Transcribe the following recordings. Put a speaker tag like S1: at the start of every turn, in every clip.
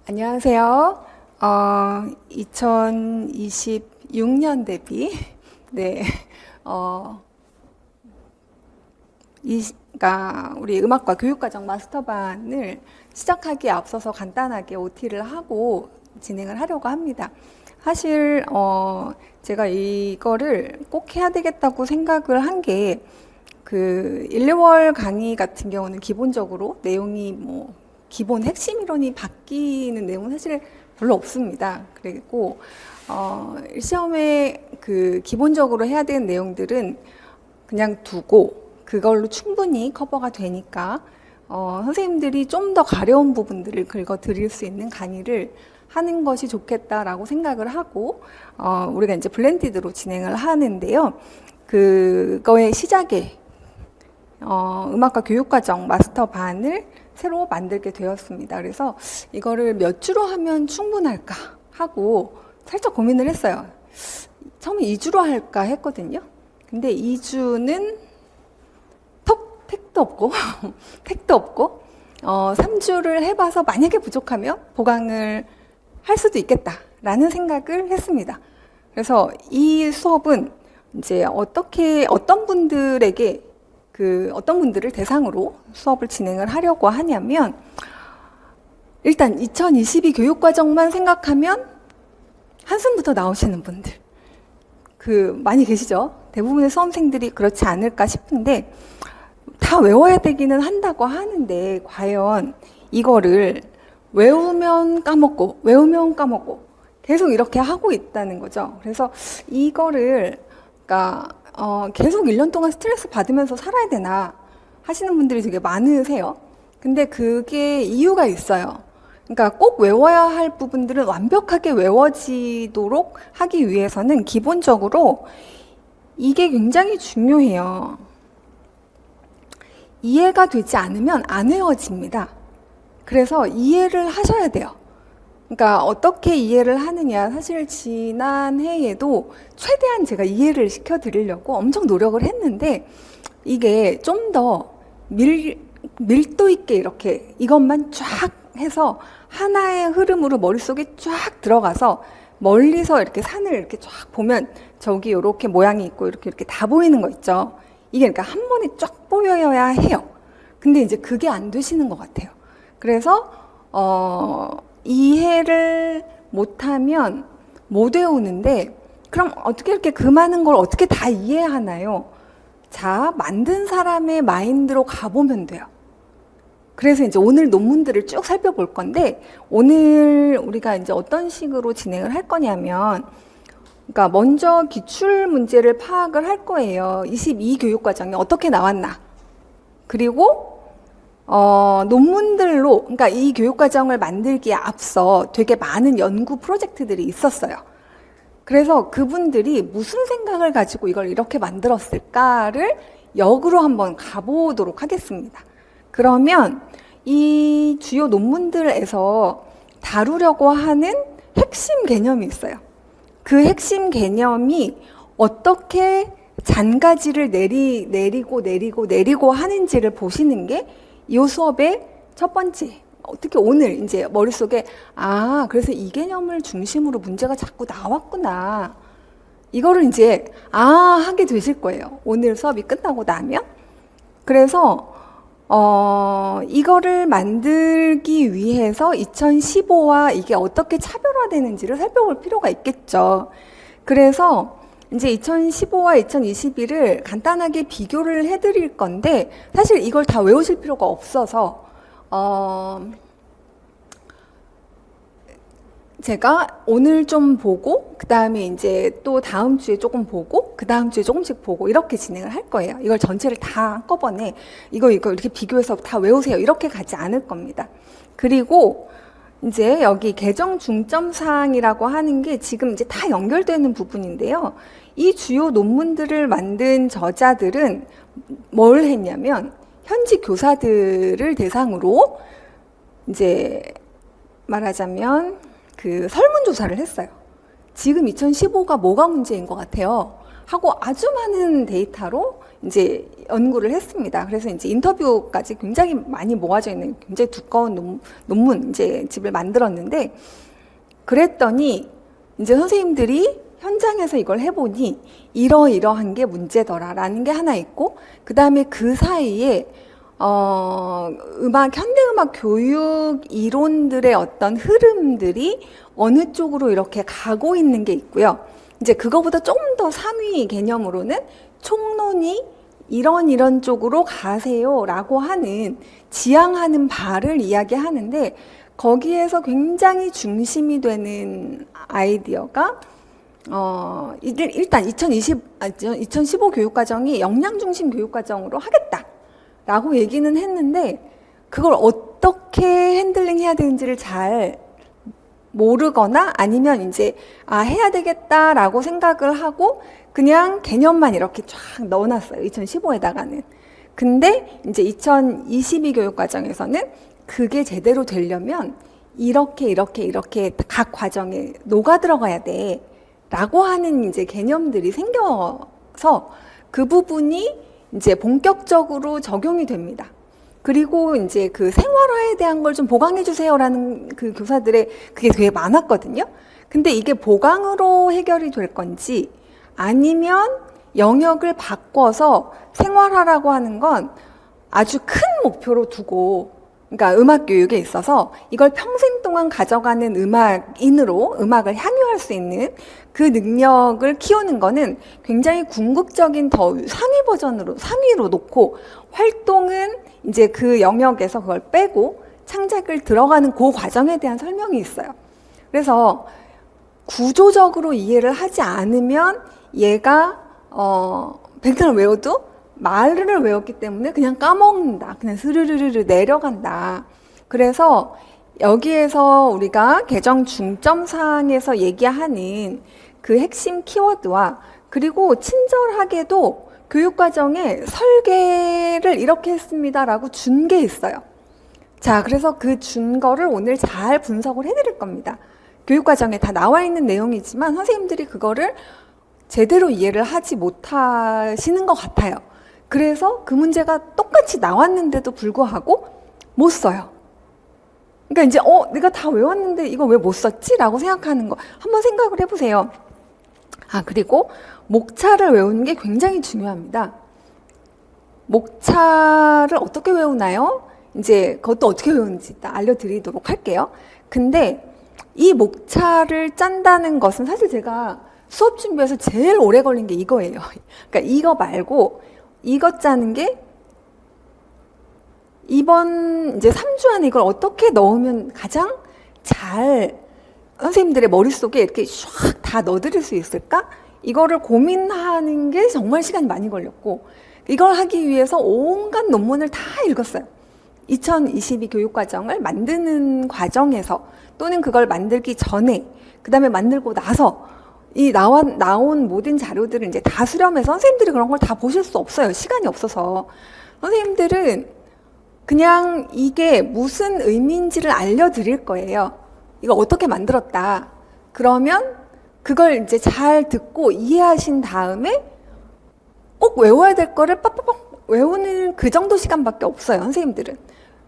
S1: 안녕하세요. 2026년 대비, 네, 어, 그러니까 우리 음악과 교육과정 마스터반을 시작하기에 앞서서 간단하게 OT를 하고 진행을 하려고 합니다. 사실, 제가 이거를 꼭 해야 되겠다고 생각을 한 게, 1, 2월 강의 같은 경우는 기본적으로 내용이 기본 핵심 이론이 바뀌는 내용은 사실 별로 없습니다. 그리고 시험에 기본적으로 해야 되는 내용들은 그냥 두고 그걸로 충분히 커버가 되니까 선생님들이 좀 더 가려운 부분들을 긁어 드릴 수 있는 강의를 하는 것이 좋겠다라고 생각을 하고 우리가 이제 블렌디드로 진행을 하는데요. 그거의 시작에 음악과 교육과정 마스터반을 새로 만들게 되었습니다. 그래서 이거를 몇 주로 하면 충분할까 하고 살짝 고민을 했어요. 처음에 2주로 할까 했거든요. 근데 2주는 택도 없고 택도 없고 3주를 해봐서 만약에 부족하면 보강을 할 수도 있겠다라는 생각을 했습니다. 그래서 이 수업은 이제 어떤 분들에게 어떤 분들을 대상으로 수업을 진행을 하려고 하냐면, 일단 2022 교육과정만 생각하면 한숨부터 나오시는 분들 많이 계시죠? 대부분의 수험생들이 그렇지 않을까 싶은데, 다 외워야 되기는 한다고 하는데 과연 이거를 외우면 까먹고 계속 이렇게 하고 있다는 거죠. 그래서 이거를 계속 1년 동안 스트레스 받으면서 살아야 되나 하시는 분들이 되게 많으세요. 근데 그게 이유가 있어요. 그러니까 꼭 외워야 할 부분들은 완벽하게 외워지도록 하기 위해서는 기본적으로 이게 굉장히 중요해요. 이해가 되지 않으면 안 외워집니다. 그래서 이해를 하셔야 돼요. 그러니까 어떻게 이해를 하느냐, 사실 지난 해에도 최대한 제가 이해를 시켜드리려고 엄청 노력을 했는데 이게 좀 더 밀도 있게 이렇게 이것만 쫙 해서 하나의 흐름으로 머릿속에 쫙 들어가서 멀리서 이렇게 산을 이렇게 쫙 보면 저기 이렇게 모양이 있고 이렇게 다 보이는 거 있죠. 이게 그러니까 한 번에 쫙 보여야 해요. 근데 이제 그게 안 되시는 것 같아요. 그래서 이해를 못하면 못 외우는데, 그럼 어떻게 이렇게 그 많은 걸 어떻게 다 이해하나요? 자, 만든 사람의 마인드로 가보면 돼요. 그래서 이제 오늘 논문들을 쭉 살펴볼 건데, 오늘 우리가 이제 어떤 식으로 진행을 할 거냐면, 그러니까 먼저 기출 문제를 파악을 할 거예요. 22 교육과정이 어떻게 나왔나. 그리고 논문들로, 그러니까 이 교육과정을 만들기에 앞서 되게 많은 연구 프로젝트들이 있었어요. 그래서 그분들이 무슨 생각을 가지고 이걸 이렇게 만들었을까를 역으로 한번 가보도록 하겠습니다. 그러면 이 주요 논문들에서 다루려고 하는 핵심 개념이 있어요. 그 핵심 개념이 어떻게 잔가지를 내리고 하는지를 보시는 게 이 수업의 첫 번째. 특히 오늘 이제 머릿속에 그래서 이 개념을 중심으로 문제가 자꾸 나왔구나. 이거를 이제 하게 되실 거예요. 오늘 수업이 끝나고 나면. 그래서 이거를 만들기 위해서 2015와 이게 어떻게 차별화되는지를 살펴볼 필요가 있겠죠. 그래서 이제 2015와 2021을 간단하게 비교를 해드릴 건데, 사실 이걸 다 외우실 필요가 없어서 제가 오늘 좀 보고 그 다음에 이제 또 다음 주에 조금 보고 그 다음 주에 조금씩 보고 이렇게 진행을 할 거예요. 이걸 전체를 다 한꺼번에 이거 이렇게 비교해서 다 외우세요 이렇게 가지 않을 겁니다. 그리고 이제 여기 개정 중점 사항이라고 하는 게 지금 이제 다 연결되는 부분인데요. 이 주요 논문들을 만든 저자들은 뭘 했냐면 현직 교사들을 대상으로 이제 말하자면 설문조사를 했어요. 지금 2015가 뭐가 문제인 것 같아요 하고 아주 많은 데이터로 이제 연구를 했습니다. 그래서 이제 인터뷰까지 굉장히 많이 모아져 있는 굉장히 두꺼운 논문 이제 집을 만들었는데, 그랬더니 이제 선생님들이 현장에서 이걸 해보니 이러이러한 게 문제더라라는 게 하나 있고, 그 다음에 그 사이에 현대음악 교육 이론들의 어떤 흐름들이 어느 쪽으로 이렇게 가고 있는 게 있고요. 이제 그거보다 조금 더 상위 개념으로는 총론이 이런 쪽으로 가세요라고 하는 지향하는 바를 이야기하는데, 거기에서 굉장히 중심이 되는 아이디어가 일단 2015 교육과정이 역량중심 교육과정으로 하겠다라고 얘기는 했는데, 그걸 어떻게 핸들링 해야 되는지를 잘 모르거나 아니면 이제 해야 되겠다라고 생각을 하고 그냥 개념만 이렇게 쫙 넣어놨어요. 2015에다가는. 근데 이제 2022 교육과정에서는 그게 제대로 되려면 이렇게 각 과정에 녹아 들어가야 돼 라고 하는 이제 개념들이 생겨서 그 부분이 이제 본격적으로 적용이 됩니다. 그리고 이제 그 생활화에 대한 걸 좀 보강해 주세요라는 그 교사들의 그게 되게 많았거든요. 근데 이게 보강으로 해결이 될 건지 아니면 영역을 바꿔서 생활화라고 하는 건 아주 큰 목표로 두고, 그러니까 음악 교육에 있어서 이걸 평생 동안 가져가는 음악인으로 음악을 향유할 수 있는 그 능력을 키우는 거는 굉장히 궁극적인 더 상위로 놓고, 활동은 이제 그 영역에서 그걸 빼고 창작을 들어가는 그 과정에 대한 설명이 있어요. 그래서 구조적으로 이해를 하지 않으면 얘가 100단을 외워도 말을 외웠기 때문에 그냥 까먹는다. 그냥 스르르르 내려간다. 그래서 여기에서 우리가 개정 중점사항에서 얘기하는 그 핵심 키워드와, 그리고 친절하게도 교육과정에 설계를 이렇게 했습니다라고 준 게 있어요. 자, 그래서 그 준 거를 오늘 잘 분석을 해드릴 겁니다. 교육과정에 다 나와 있는 내용이지만 선생님들이 그거를 제대로 이해를 하지 못하시는 것 같아요. 그래서 그 문제가 똑같이 나왔는데도 불구하고 못 써요. 그러니까 이제 내가 다 외웠는데 이거 왜 못 썼지? 라고 생각하는 거 한번 생각을 해보세요. 그리고 목차를 외우는 게 굉장히 중요합니다. 목차를 어떻게 외우나요? 이제 그것도 어떻게 외우는지 일단 알려드리도록 할게요. 근데 이 목차를 짠다는 것은 사실 제가 수업 준비해서 제일 오래 걸린 게 이거예요. 그러니까 이거 말고 이것 짜는 게 이번 이제 3주 안에 이걸 어떻게 넣으면 가장 잘 선생님들의 머릿속에 이렇게 샥 다 넣어드릴 수 있을까? 이거를 고민하는 게 정말 시간이 많이 걸렸고, 이걸 하기 위해서 온갖 논문을 다 읽었어요. 2022 교육과정을 만드는 과정에서 또는 그걸 만들기 전에, 그 다음에 만들고 나서 이 나온 모든 자료들을 이제 다 수렴해서 선생님들이 그런 걸 다 보실 수 없어요. 시간이 없어서. 선생님들은 그냥 이게 무슨 의미인지를 알려드릴 거예요. 이거 어떻게 만들었다. 그러면 그걸 이제 잘 듣고 이해하신 다음에 꼭 외워야 될 거를 빡빡빡 외우는 그 정도 시간밖에 없어요. 선생님들은.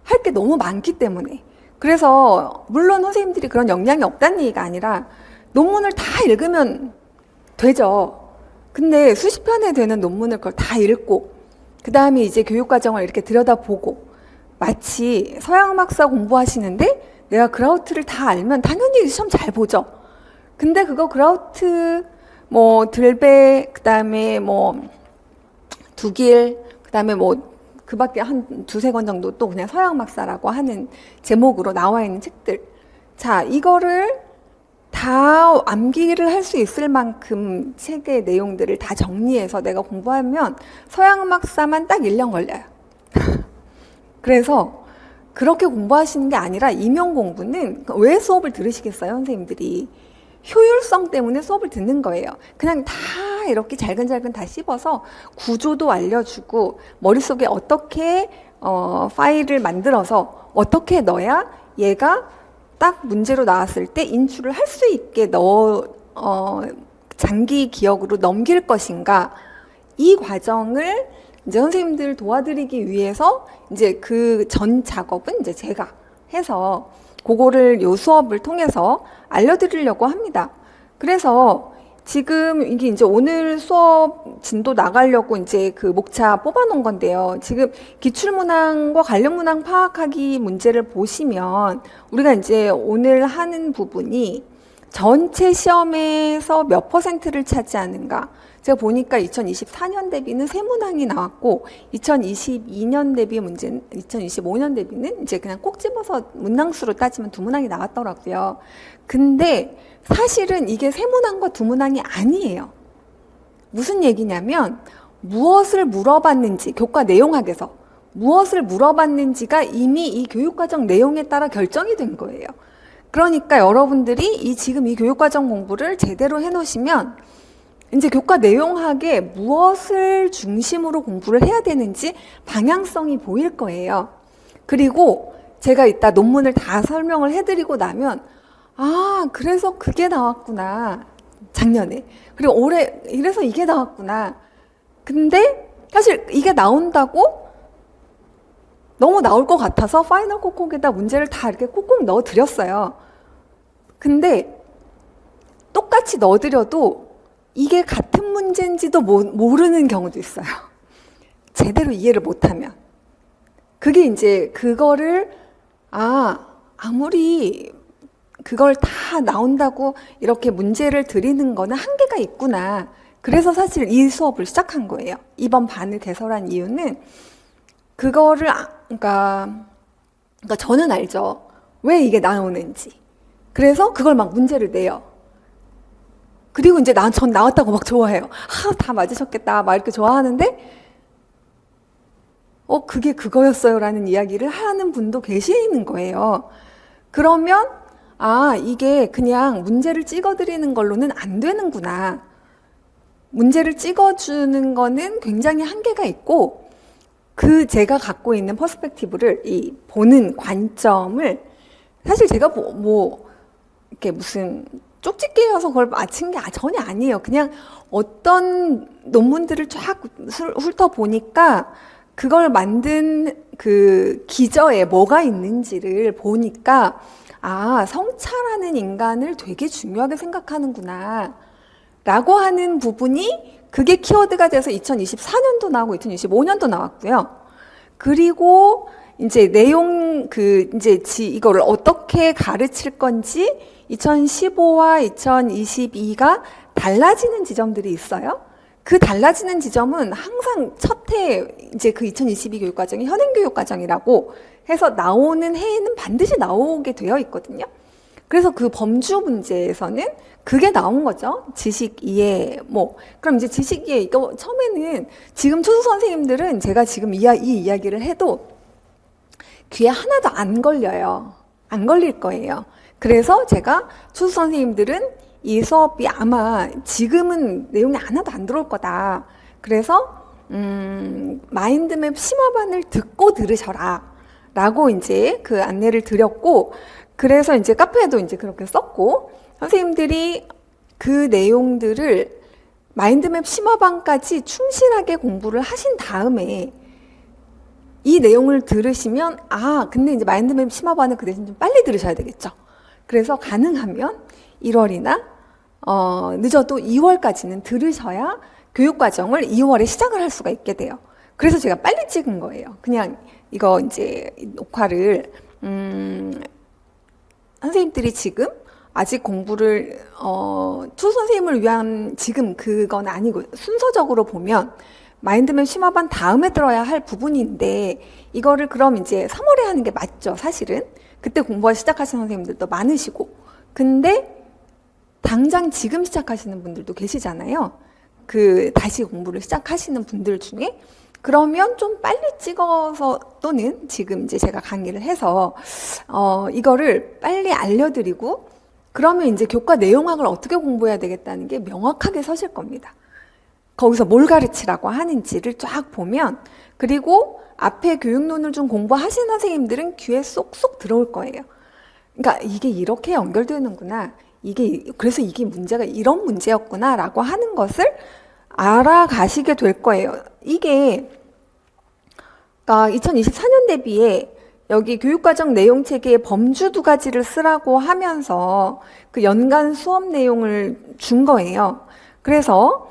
S1: 할 게 너무 많기 때문에. 그래서 물론 선생님들이 그런 역량이 없다는 얘기가 아니라 논문을 다 읽으면 되죠. 근데 수십 편에 되는 논문을 그걸 다 읽고 그 다음에 이제 교육과정을 이렇게 들여다보고, 마치 서양음악사 공부하시는데 내가 그라우트를 다 알면 당연히 시험 잘 보죠. 근데 그거 그라우트 들베, 그 다음에 두길, 그 다음에 그 밖에 한 두세 권 정도 또 그냥 서양음악사라고 하는 제목으로 나와 있는 책들. 자, 이거를 다 암기를 할 수 있을 만큼 책의 내용들을 다 정리해서 내가 공부하면 서양음악사만 딱 1년 걸려요. 그래서 그렇게 공부하시는 게 아니라 임용 공부는 왜 수업을 들으시겠어요, 선생님들이? 효율성 때문에 수업을 듣는 거예요. 그냥 다 이렇게 잘근잘근 다 씹어서 구조도 알려주고 머릿속에 어떻게 파일을 만들어서 어떻게 넣어야 얘가 딱 문제로 나왔을 때 인출을 할 수 있게 장기 기억으로 넘길 것인가, 이 과정을 이제 선생님들 도와드리기 위해서 이제 그 전 작업은 이제 제가 해서 그거를 요 수업을 통해서 알려드리려고 합니다. 그래서 지금 이게 이제 오늘 수업 진도 나가려고 이제 그 목차 뽑아놓은 건데요. 지금 기출문항과 관련문항 파악하기 문제를 보시면 우리가 이제 오늘 하는 부분이 전체 시험에서 몇 퍼센트를 차지하는가. 제가 보니까 2024년 대비는 세 문항이 나왔고 2022년 대비 문제는 2025년 대비는 이제 그냥 꼭 집어서 문항수로 따지면 두 문항이 나왔더라고요. 근데 사실은 이게 세 문항과 두 문항이 아니에요. 무슨 얘기냐면 무엇을 물어봤는지 교과 내용학에서 무엇을 물어봤는지가 이미 이 교육과정 내용에 따라 결정이 된 거예요. 그러니까 여러분들이 지금 이 교육과정 공부를 제대로 해놓으시면 이제 교과 내용학에 무엇을 중심으로 공부를 해야 되는지 방향성이 보일 거예요. 그리고 제가 이따 논문을 다 설명을 해드리고 나면 그래서 그게 나왔구나. 작년에. 그리고 올해 이래서 이게 나왔구나. 근데 사실 이게 나온다고 너무 나올 것 같아서 파이널 콕콕에다 문제를 다 이렇게 콕콕 넣어드렸어요. 근데 똑같이 넣어드려도 이게 같은 문제인지도 모르는 경우도 있어요. 제대로 이해를 못하면. 그게 이제 그거를 아무리 그걸 다 나온다고 이렇게 문제를 드리는 거는 한계가 있구나. 그래서 사실 이 수업을 시작한 거예요. 이번 반을 개설한 이유는 그거를 그러니까 저는 알죠. 왜 이게 나오는지. 그래서 그걸 막 문제를 내요. 그리고 이제 전 나왔다고 막 좋아해요. 다 맞으셨겠다. 막 이렇게 좋아하는데 그게 그거였어요 라는 이야기를 하는 분도 계시는 거예요. 그러면 이게 그냥 문제를 찍어드리는 걸로는 안 되는구나. 문제를 찍어주는 거는 굉장히 한계가 있고 제가 갖고 있는 퍼스펙티브를 보는 관점을 사실 제가 이렇게 무슨 쪽집게여서 그걸 맞춘 게 전혀 아니에요. 그냥 어떤 논문들을 쫙 훑어보니까 그걸 만든 그 기저에 뭐가 있는지를 보니까 성찰하는 인간을 되게 중요하게 생각하는구나 라고 하는 부분이 그게 키워드가 돼서 2024년도 나오고 2025년도 나왔고요. 그리고 이제 내용 이거를 어떻게 가르칠 건지 2015와 2022가 달라지는 지점들이 있어요. 그 달라지는 지점은 항상 첫 해 이제 그 2022 교육과정이 현행교육과정이라고 해서 나오는 해에는 반드시 나오게 되어 있거든요. 그래서 그 범주 문제에서는 그게 나온 거죠. 지식 이해, 그럼 이제 지식 이해, 이거 처음에는 지금 초수 선생님들은 제가 지금 이 이야기를 해도 귀에 하나도 안 걸려요. 안 걸릴 거예요. 그래서 제가 초수 선생님들은 이 수업이 아마 지금은 내용이 하나도 안 들어올 거다. 그래서 마인드맵 심화반을 듣고 들으셔라. 라고 이제 그 안내를 드렸고, 그래서 이제 카페에도 이제 그렇게 썼고, 선생님들이 그 내용들을 마인드맵 심화반까지 충실하게 공부를 하신 다음에 이 내용을 들으시면 근데 이제 마인드맵 심화반은 그 대신 좀 빨리 들으셔야 되겠죠. 그래서 가능하면 1월이나 늦어도 2월까지는 들으셔야 교육과정을 2월에 시작을 할 수가 있게 돼요. 그래서 제가 빨리 찍은 거예요. 그냥 이거 이제 녹화를 선생님들이 지금 아직 공부를 초수 선생님을 위한 지금 그건 아니고 순서적으로 보면 마인드맵 심화반 다음에 들어야 할 부분인데 이거를 그럼 이제 3월에 하는 게 맞죠, 사실은. 그때 공부를 시작하시는 선생님들도 많으시고. 근데 당장 지금 시작하시는 분들도 계시잖아요. 다시 공부를 시작하시는 분들 중에. 그러면 좀 빨리 찍어서 또는 지금 이제 제가 강의를 해서 이거를 빨리 알려드리고 그러면 이제 교과 내용학을 어떻게 공부해야 되겠다는 게 명확하게 서실 겁니다. 거기서 뭘 가르치라고 하는지를 쫙 보면, 그리고 앞에 교육론을 좀 공부하신 선생님들은 귀에 쏙쏙 들어올 거예요. 그러니까 이게 이렇게 연결되는구나. 그래서 이게 문제가 이런 문제였구나 라고 하는 것을 알아가시게 될 거예요. 이게 그러니까 2024년 대비에 여기 교육과정 내용 체계에 범주 2가지를 쓰라고 하면서 그 연간 수업 내용을 준 거예요. 그래서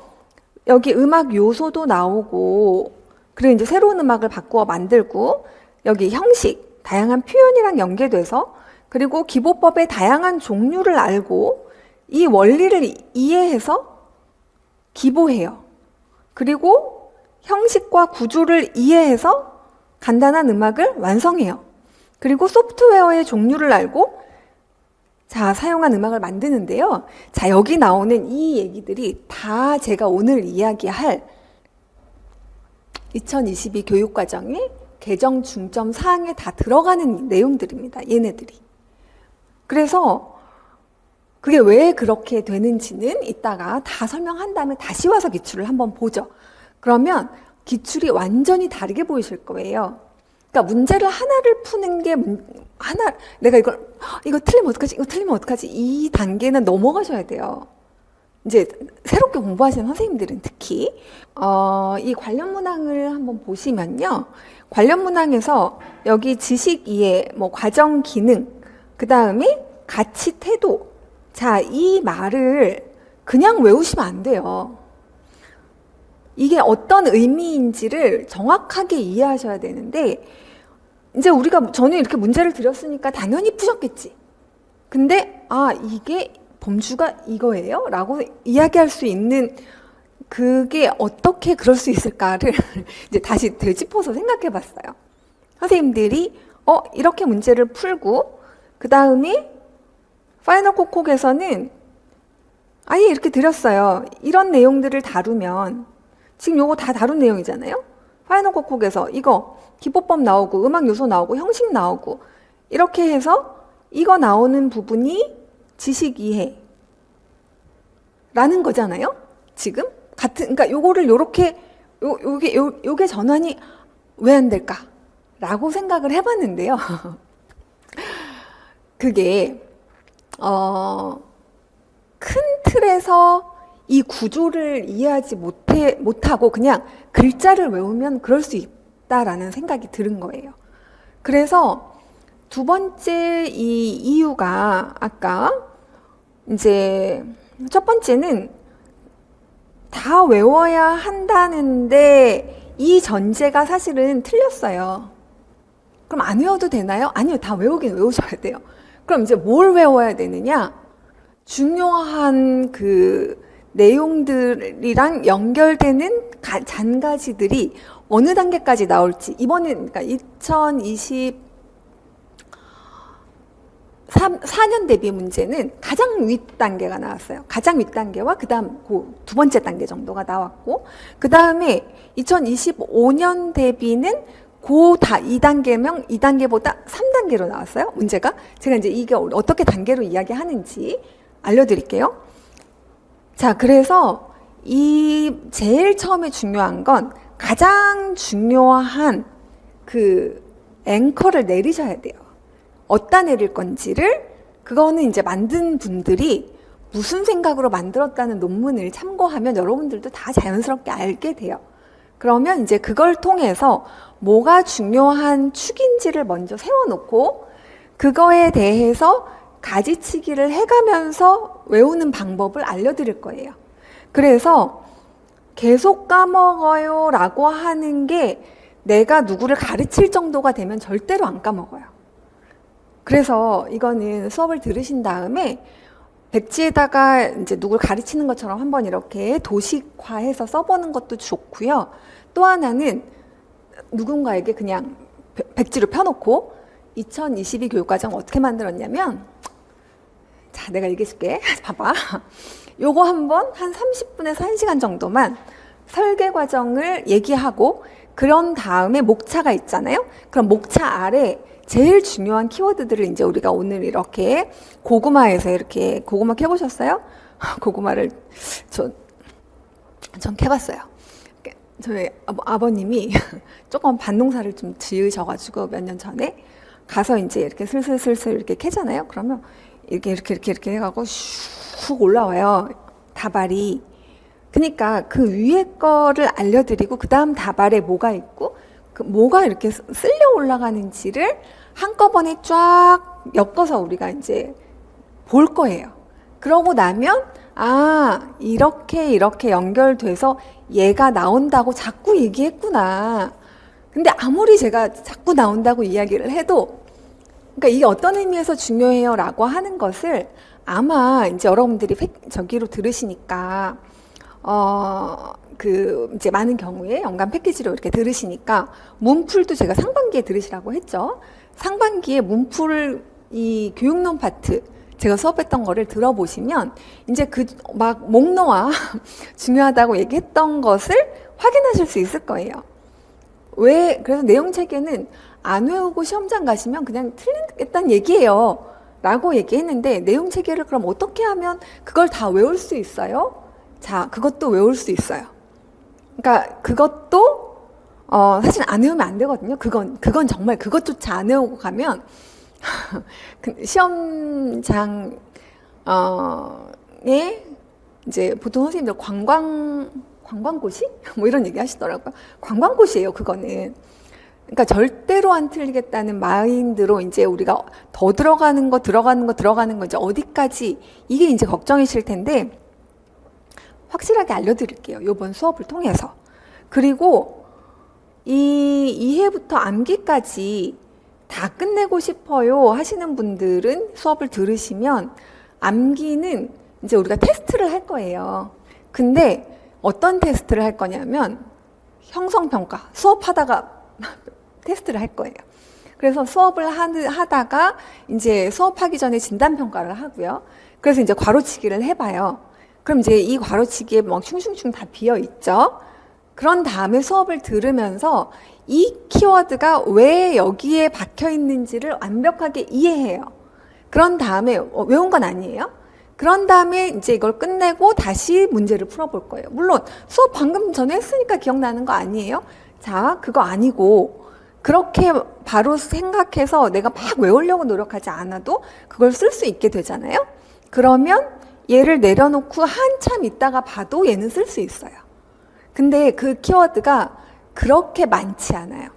S1: 여기 음악 요소도 나오고, 그리고 이제 새로운 음악을 바꾸어 만들고, 여기 형식, 다양한 표현이랑 연계돼서, 그리고 기보법의 다양한 종류를 알고, 이 원리를 이해해서 기보해요. 그리고 형식과 구조를 이해해서 간단한 음악을 완성해요. 그리고 소프트웨어의 종류를 알고 자, 사용한 음악을 만드는데요. 자, 여기 나오는 이 얘기들이 다 제가 오늘 이야기할 2022 교육과정의 개정 중점 사항에 다 들어가는 내용들입니다. 얘네들이. 그래서 그게 왜 그렇게 되는지는 이따가 다 설명한 다음에 다시 와서 기출을 한번 보죠. 그러면 기출이 완전히 다르게 보이실 거예요. 그러니까 문제를 하나를 푸는 게 내가 이거 틀리면 어떡하지? 이거 틀리면 어떡하지? 이 단계는 넘어가셔야 돼요. 이제 새롭게 공부하시는 선생님들은 특히 이 관련 문항을 한번 보시면요. 관련 문항에서 여기 지식 이해, 뭐 과정 기능, 그 다음에 가치 태도. 자, 이 말을 그냥 외우시면 안 돼요. 이게 어떤 의미인지를 정확하게 이해하셔야 되는데, 이제 저는 이렇게 문제를 드렸으니까 당연히 푸셨겠지. 근데 이게 범주가 이거예요? 라고 이야기할 수 있는, 그게 어떻게 그럴 수 있을까를 이제 다시 되짚어서 생각해 봤어요. 선생님들이 이렇게 문제를 풀고, 그 다음에 파이널 콕콕에서는 아예 이렇게 드렸어요. 이런 내용들을 다루면, 지금 요거 다 다룬 내용이잖아요. 파이널 콕콕에서 이거 기법법 나오고 음악 요소 나오고 형식 나오고 이렇게 해서 이거 나오는 부분이 지식 이해라는 거잖아요. 지금 그러니까 요거를 요렇게 요게 전환이 왜 안 될까라고 생각을 해봤는데요. 그게 큰 틀에서 이 구조를 이해하지 못하고 그냥 글자를 외우면 그럴 수 있다라는 생각이 들은 거예요. 그래서 두 번째 이 이유가 아까 이제 첫 번째는 다 외워야 한다는데 이 전제가 사실은 틀렸어요. 그럼 안 외워도 되나요? 아니요, 다 외우긴 외우셔야 돼요. 그럼 이제 뭘 외워야 되느냐? 중요한 그 내용들이랑 연결되는 잔가지들이 어느 단계까지 나올지, 이번엔 그러니까 2024년 대비 문제는 가장 윗 단계가 나왔어요. 가장 윗 단계와 그 다음 두 번째 단계 정도가 나왔고, 그 다음에 2025년 대비는 이 단계면 2단계보다 3단계로 나왔어요. 문제가. 제가 이제 이게 어떻게 단계로 이야기하는지 알려드릴게요. 자, 그래서 제일 처음에 중요한 건 가장 중요한 그 앵커를 내리셔야 돼요. 어디다 내릴 건지를, 그거는 이제 만든 분들이 무슨 생각으로 만들었다는 논문을 참고하면 여러분들도 다 자연스럽게 알게 돼요. 그러면 이제 그걸 통해서 뭐가 중요한 축인지를 먼저 세워놓고 그거에 대해서 가지치기를 해가면서 외우는 방법을 알려드릴 거예요. 그래서 계속 까먹어요 라고 하는 게 내가 누구를 가르칠 정도가 되면 절대로 안 까먹어요. 그래서 이거는 수업을 들으신 다음에 백지에다가 이제 누굴 가르치는 것처럼 한번 이렇게 도식화해서 써보는 것도 좋고요. 또 하나는 누군가에게 그냥 백지로 펴놓고 2022 교육과정 어떻게 만들었냐면, 자, 내가 얘기해줄게. 봐봐. 요거 한번 한 30분에서 1시간 정도만 설계 과정을 얘기하고, 그런 다음에 목차가 있잖아요. 그럼 목차 아래 제일 중요한 키워드들을 이제 우리가 오늘 이렇게 고구마에서 이렇게 고구마 캐보셨어요? 고구마를 전 캐봤어요. 저희 아버님이 조금 밭농사를 좀 지으셔가지고 몇 년 전에 가서 이제 이렇게 슬슬슬슬 이렇게 캐잖아요. 그러면 이렇게 해가고 슉 올라와요. 다발이. 그러니까 그 위에 거를 알려드리고 그 다음 답안에 뭐가 있고 그 뭐가 이렇게 쓸려 올라가는지를 한꺼번에 쫙 엮어서 우리가 이제 볼 거예요. 그러고 나면 아 이렇게 이렇게 연결돼서 얘가 나온다고 자꾸 얘기했구나. 근데 아무리 제가 자꾸 나온다고 이야기를 해도 그러니까 이게 어떤 의미에서 중요해요 라고 하는 것을 아마 이제 여러분들이 저기로 들으시니까 이제 많은 경우에 연간 패키지로 이렇게 들으시니까 문풀도 제가 상반기에 들으시라고 했죠. 상반기에 문풀 이 교육론 파트 제가 수업했던 거를 들어보시면 이제 그 막 목놓아 중요하다고 얘기했던 것을 확인하실 수 있을 거예요. 그래서 내용 체계는 안 외우고 시험장 가시면 그냥 틀리겠다는 얘기예요. 라고 얘기했는데 내용 체계를 그럼 어떻게 하면 그걸 다 외울 수 있어요? 자, 그것도 외울 수 있어요. 그러니까 그것도 사실 안 외우면 안 되거든요. 그건 정말 그것조차 안 외우고 가면 시험장에 이제 보통 선생님들 관광고시? 뭐 이런 얘기 하시더라고요. 관광고시예요, 그거는. 그러니까 절대로 안 틀리겠다는 마인드로 이제 우리가 더 들어가는 거 이제 어디까지 이게 이제 걱정이실 텐데 확실하게 알려드릴게요. 이번 수업을 통해서. 그리고 이 2회부터 암기까지 다 끝내고 싶어요 하시는 분들은 수업을 들으시면 암기는 이제 우리가 테스트를 할 거예요. 근데 어떤 테스트를 할 거냐면 형성평가, 수업하다가 테스트를 할 거예요. 그래서 수업을 하다가 이제 수업하기 전에 진단평가를 하고요. 그래서 이제 괄호치기를 해봐요. 그럼 이제 이 괄호치기에 막 슝슝슝 다 비어 있죠. 그런 다음에 수업을 들으면서 이 키워드가 왜 여기에 박혀 있는지를 완벽하게 이해해요. 그런 다음에 외운 건 아니에요. 그런 다음에 이제 이걸 끝내고 다시 문제를 풀어볼 거예요. 물론 수업 방금 전에 했으니까 기억나는 거 아니에요? 자, 그거 아니고 그렇게 바로 생각해서 내가 막 외우려고 노력하지 않아도 그걸 쓸 수 있게 되잖아요. 그러면 얘를 내려놓고 한참 있다가 봐도 얘는 쓸 수 있어요. 근데 그 키워드가 그렇게 많지 않아요.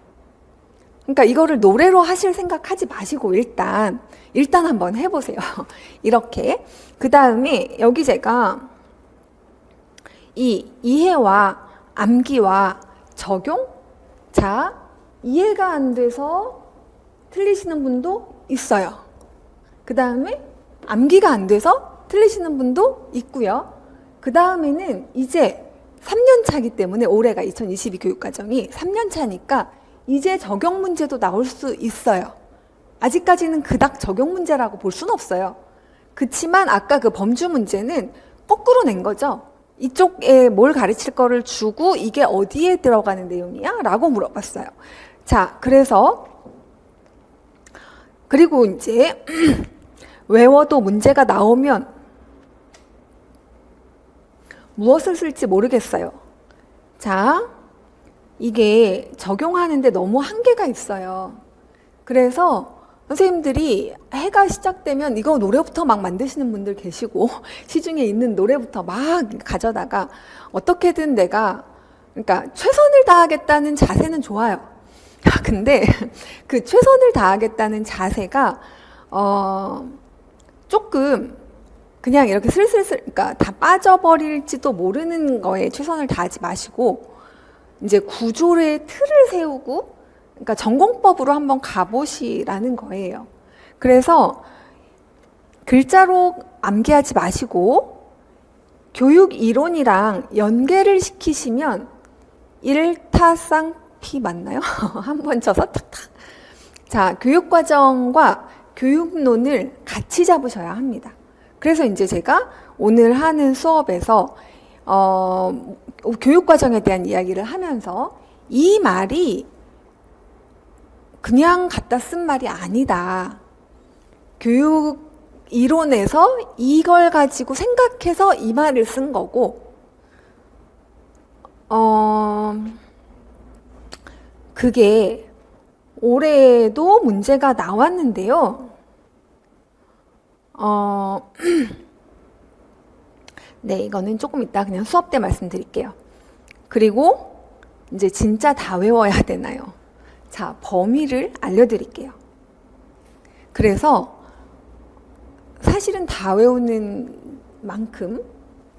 S1: 그러니까 이거를 노래로 하실 생각하지 마시고 일단 한번 해보세요. 이렇게. 그 다음에 여기 제가 이 이해와 암기와 적용? 자, 이해가 안 돼서 틀리시는 분도 있어요. 그 다음에 암기가 안 돼서 틀리시는 분도 있고요. 그 다음에는 이제 3년 차기 때문에 올해가 2022 교육과정이 3년 차니까 이제 적용 문제도 나올 수 있어요. 아직까지는 그닥 적용 문제라고 볼 수는 없어요. 그치만 아까 그 범주 문제는 거꾸로 낸 거죠. 이쪽에 뭘 가르칠 거를 주고 이게 어디에 들어가는 내용이야? 라고 물어봤어요. 자, 그리고 이제 외워도 문제가 나오면 무엇을 쓸지 모르겠어요. 자, 이게 적용하는데 너무 한계가 있어요. 그래서 선생님들이 해가 시작되면 이거 노래부터 막 만드시는 분들 계시고 시중에 있는 노래부터 막 가져다가 어떻게든 내가 그러니까 최선을 다하겠다는 자세는 좋아요. 근데 그 최선을 다하겠다는 자세가 조금 그냥 이렇게 슬슬슬 그러니까 다 빠져버릴지도 모르는 거에 최선을 다하지 마시고 이제 구조의 틀을 세우고 그러니까 전공법으로 한번 가보시라는 거예요. 그래서 글자로 암기하지 마시고 교육 이론이랑 연계를 시키시면 일타쌍피 맞나요? 한번 쳐서 탁탁. 자, 교육과정과 교육론을 같이 잡으셔야 합니다. 그래서 이제 제가 오늘 하는 수업에서 교육과정에 대한 이야기를 하면서 이 말이 그냥 갖다 쓴 말이 아니다. 교육 이론에서 이걸 가지고 생각해서 이 말을 쓴 거고, 그게 올해도 문제가 나왔는데요. 네, 이거는 조금 이따 그냥 수업 때 말씀드릴게요. 그리고 이제 진짜 다 외워야 되나요? 자, 범위를 알려드릴게요. 그래서 사실은 다 외우는 만큼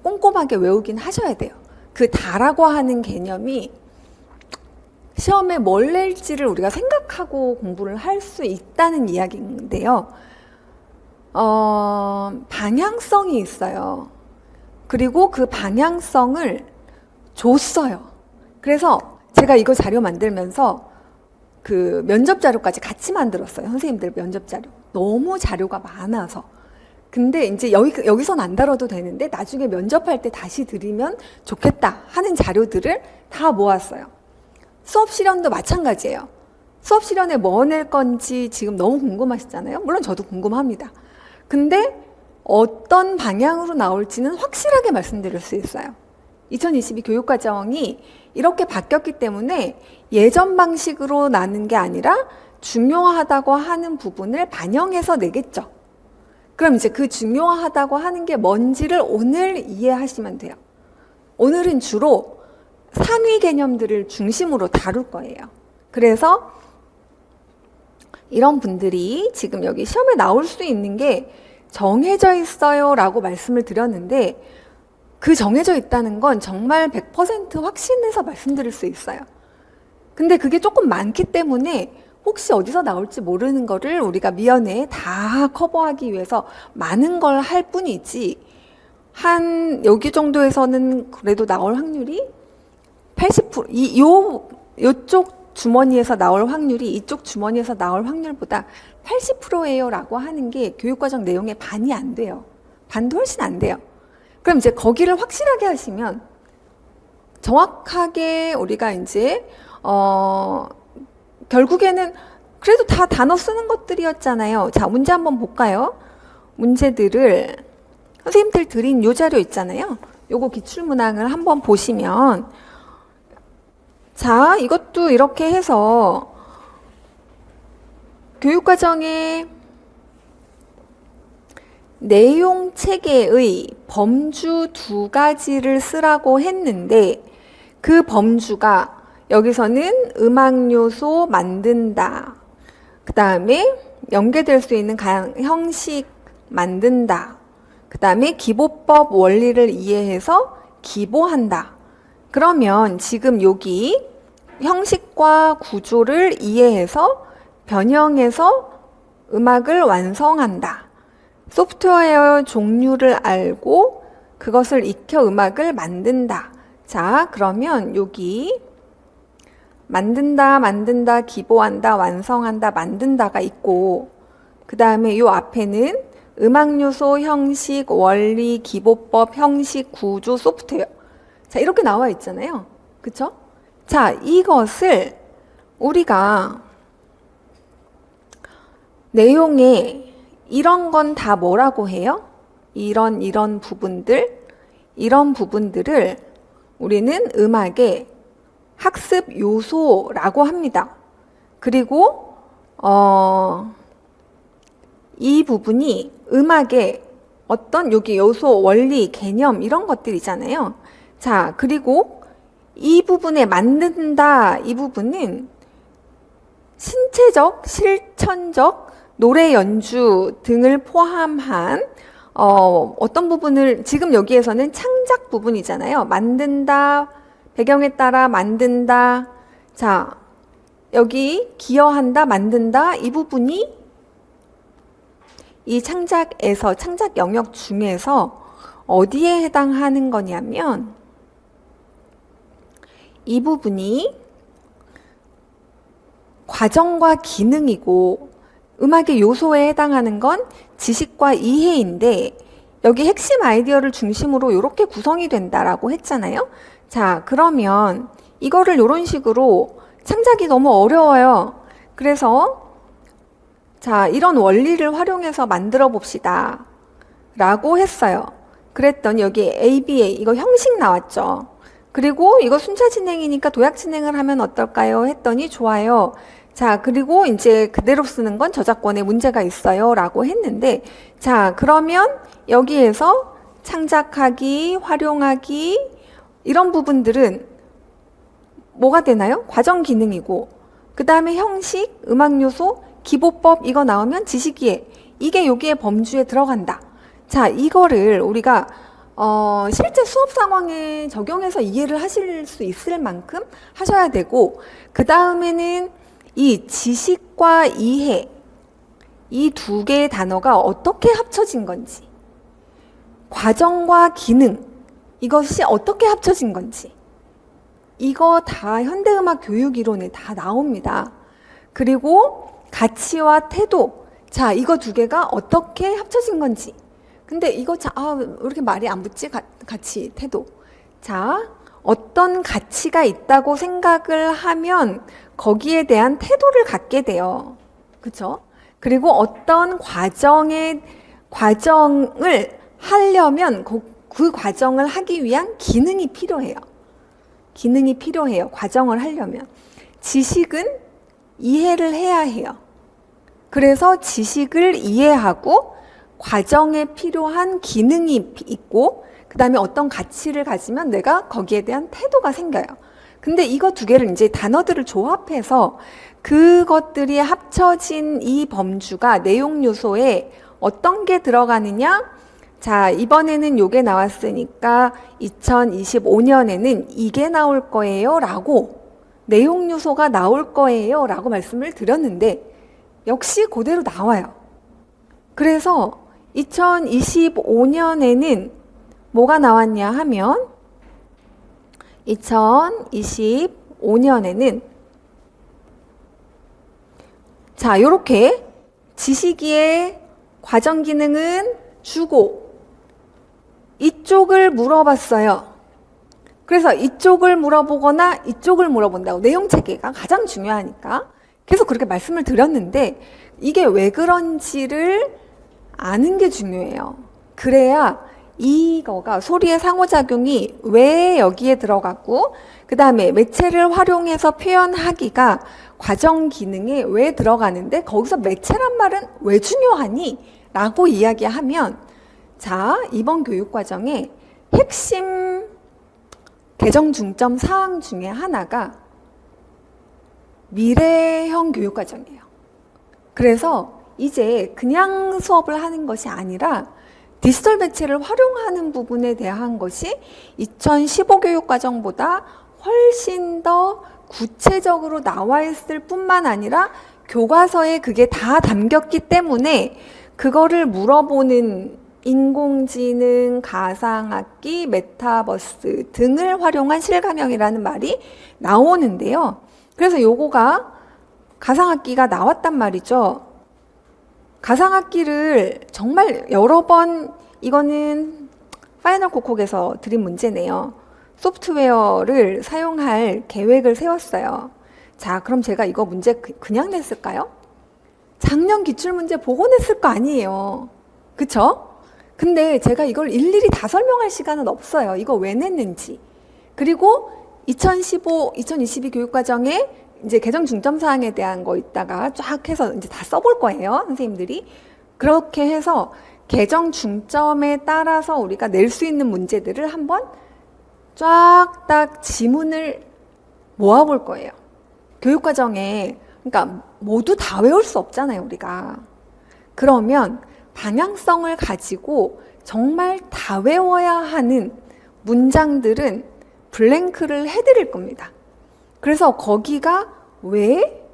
S1: 꼼꼼하게 외우긴 하셔야 돼요. 그 다라고 하는 개념이 시험에 뭘 낼지를 우리가 생각하고 공부를 할 수 있다는 이야기인데요. 방향성이 있어요. 그리고 그 방향성을 줬어요. 그래서 제가 이거 자료 만들면서 그 면접 자료까지 같이 만들었어요. 선생님들 면접 자료. 너무 자료가 많아서. 근데 이제 여기선 안 다뤄도 되는데 나중에 면접할 때 다시 드리면 좋겠다 하는 자료들을 다 모았어요. 수업 실현도 마찬가지예요. 수업 실현에 뭐 낼 건지 지금 너무 궁금하시잖아요. 물론 저도 궁금합니다. 근데 어떤 방향으로 나올지는 확실하게 말씀드릴 수 있어요. 2022 교육과정이 이렇게 바뀌었기 때문에 예전 방식으로 나는 게 아니라 중요하다고 하는 부분을 반영해서 내겠죠. 그럼 이제 그 중요하다고 하는 게 뭔지를 오늘 이해하시면 돼요. 오늘은 주로 상위 개념들을 중심으로 다룰 거예요. 그래서 이런 분들이 지금 여기 시험에 나올 수 있는 게 정해져 있어요 라고 말씀을 드렸는데 그 정해져 있다는 건 정말 100% 확신해서 말씀드릴 수 있어요. 근데 그게 조금 많기 때문에 혹시 어디서 나올지 모르는 거를 우리가 미연에 다 커버하기 위해서 많은 걸 할 뿐이지 한 여기 정도에서는 그래도 나올 확률이 80% 요쪽 주머니에서 나올 확률이 이쪽 주머니에서 나올 확률보다 80%예요 라고 하는 게 교육과정 내용의 반이 안 돼요. 반도 훨씬 안 돼요. 그럼 이제 거기를 확실하게 하시면 정확하게 우리가 이제 결국에는 그래도 다 단어 쓰는 것들이었잖아요. 자, 문제 한번 볼까요? 문제들을 선생님들 드린 요 자료 있잖아요. 요거 기출문항을 한번 보시면 자, 이것도 이렇게 해서 교육과정의 내용 체계의 범주 2가지를 쓰라고 했는데 그 범주가 여기서는 음악 요소 만든다. 그 다음에 연계될 수 있는 형식 만든다. 그 다음에 기보법 원리를 이해해서 기보한다. 그러면 지금 여기 형식과 구조를 이해해서 변형해서 음악을 완성한다. 소프트웨어 종류를 알고 그것을 익혀 음악을 만든다. 자, 그러면 여기 만든다, 기보한다, 완성한다, 만든다가 있고 그 다음에 요 앞에는 음악 요소, 형식, 원리, 기보법, 형식, 구조, 소프트웨어. 자, 이렇게 나와 있잖아요. 그쵸? 자, 이것을 우리가 내용에 이런 건 다 뭐라고 해요? 이런 부분들을 우리는 음악의 학습 요소라고 합니다. 그리고 이 부분이 음악의 어떤 여기 요소, 원리, 개념 이런 것들이잖아요. 자, 그리고 이 부분에 만든다 이 부분은 신체적, 실천적, 노래 연주 등을 포함한 어떤 부분을 지금 여기에서는 창작 부분이잖아요. 만든다, 배경에 따라 만든다. 자, 여기 기여한다, 만든다 이 부분이 이 창작에서 창작 영역 중에서 어디에 해당하는 거냐면 이 부분이 과정과 기능이고 음악의 요소에 해당하는 건 지식과 이해인데 여기 핵심 아이디어를 중심으로 이렇게 구성이 된다라고 했잖아요. 자, 그러면 이거를 이런 식으로 창작이 너무 어려워요. 그래서 자, 이런 원리를 활용해서 만들어 봅시다 라고 했어요. 그랬더니 여기 ABA 이거 형식 나왔죠. 그리고 이거 순차 진행이니까 도약 진행을 하면 어떨까요? 했더니 좋아요. 자, 그리고 이제 그대로 쓰는 건 저작권에 문제가 있어요 라고 했는데 자, 그러면 여기에서 창작하기, 활용하기 이런 부분들은 뭐가 되나요? 과정 기능이고 그 다음에 형식, 음악 요소, 기보법 이거 나오면 지식이해. 이게 여기에 범주에 들어간다. 자, 이거를 우리가 실제 수업 상황에 적용해서 이해를 하실 수 있을 만큼 하셔야 되고 그 다음에는 이 지식과 이해 이 두 개의 단어가 어떻게 합쳐진 건지 과정과 기능 이것이 어떻게 합쳐진 건지 이거 다 현대음악 교육 이론에 다 나옵니다. 그리고 가치와 태도 자 이거 두 개가 어떻게 합쳐진 건지 근데 이거 왜 이렇게 말이 안 붙지? 가치, 태도 자 어떤 가치가 있다고 생각을 하면 거기에 대한 태도를 갖게 돼요. 그쵸? 그리고 어떤 과정을 하려면 그 과정을 하기 위한 기능이 필요해요. 기능이 필요해요. 과정을 하려면. 지식은 이해를 해야 해요. 그래서 지식을 이해하고 과정에 필요한 기능이 있고 그 다음에 어떤 가치를 가지면 내가 거기에 대한 태도가 생겨요. 근데 이거 두 개를 이제 단어들을 조합해서 그것들이 합쳐진 이 범주가 내용 요소에 어떤 게 들어가느냐? 자, 이번에는 요게 나왔으니까 2025년에는 이게 나올 거예요 라고 내용 요소가 나올 거예요 라고 말씀을 드렸는데 역시 그대로 나와요. 그래서 2025년에는 뭐가 나왔냐 하면 2025년에는 자, 요렇게 지식의 과정 기능은 주고 이쪽을 물어봤어요. 그래서 이쪽을 물어보거나 이쪽을 물어본다고 내용 체계가 가장 중요하니까 계속 그렇게 말씀을 드렸는데 이게 왜 그런지를 아는 게 중요해요. 그래야 이거가 소리의 상호작용이 왜 여기에 들어갔고 그 다음에 매체를 활용해서 표현하기가 과정 기능에 왜 들어가는데 거기서 매체란 말은 왜 중요하니? 라고 이야기하면 자 이번 교육과정의 핵심 개정 중점 사항 중에 하나가 미래형 교육과정이에요. 그래서 이제 그냥 수업을 하는 것이 아니라 디지털 매체를 활용하는 부분에 대한 것이 2015 교육과정보다 훨씬 더 구체적으로 나와 있을 뿐만 아니라 교과서에 그게 다 담겼기 때문에 그거를 물어보는 인공지능, 가상악기, 메타버스 등을 활용한 실감형이라는 말이 나오는데요. 그래서 요거가 가상악기가 나왔단 말이죠. 가상악기를 정말 여러 번 이거는 파이널 코콕에서 드린 문제네요. 소프트웨어를 사용할 계획을 세웠어요. 자, 그럼 제가 이거 문제 그냥 냈을까요? 작년 기출문제 보고 냈을 거 아니에요. 그쵸? 근데 제가 이걸 일일이 다 설명할 시간은 없어요. 이거 왜 냈는지. 그리고 2022 교육과정에 이제 개정 중점 사항에 대한 거 있다가 쫙 해서 이제 다 써볼 거예요. 선생님들이. 그렇게 해서 개정 중점에 따라서 우리가 낼 수 있는 문제들을 한번 쫙 딱 지문을 모아볼 거예요. 교육과정에 그러니까 모두 다 외울 수 없잖아요, 우리가. 그러면 방향성을 가지고 정말 다 외워야 하는 문장들은 블랭크를 해드릴 겁니다. 그래서 거기가 왜?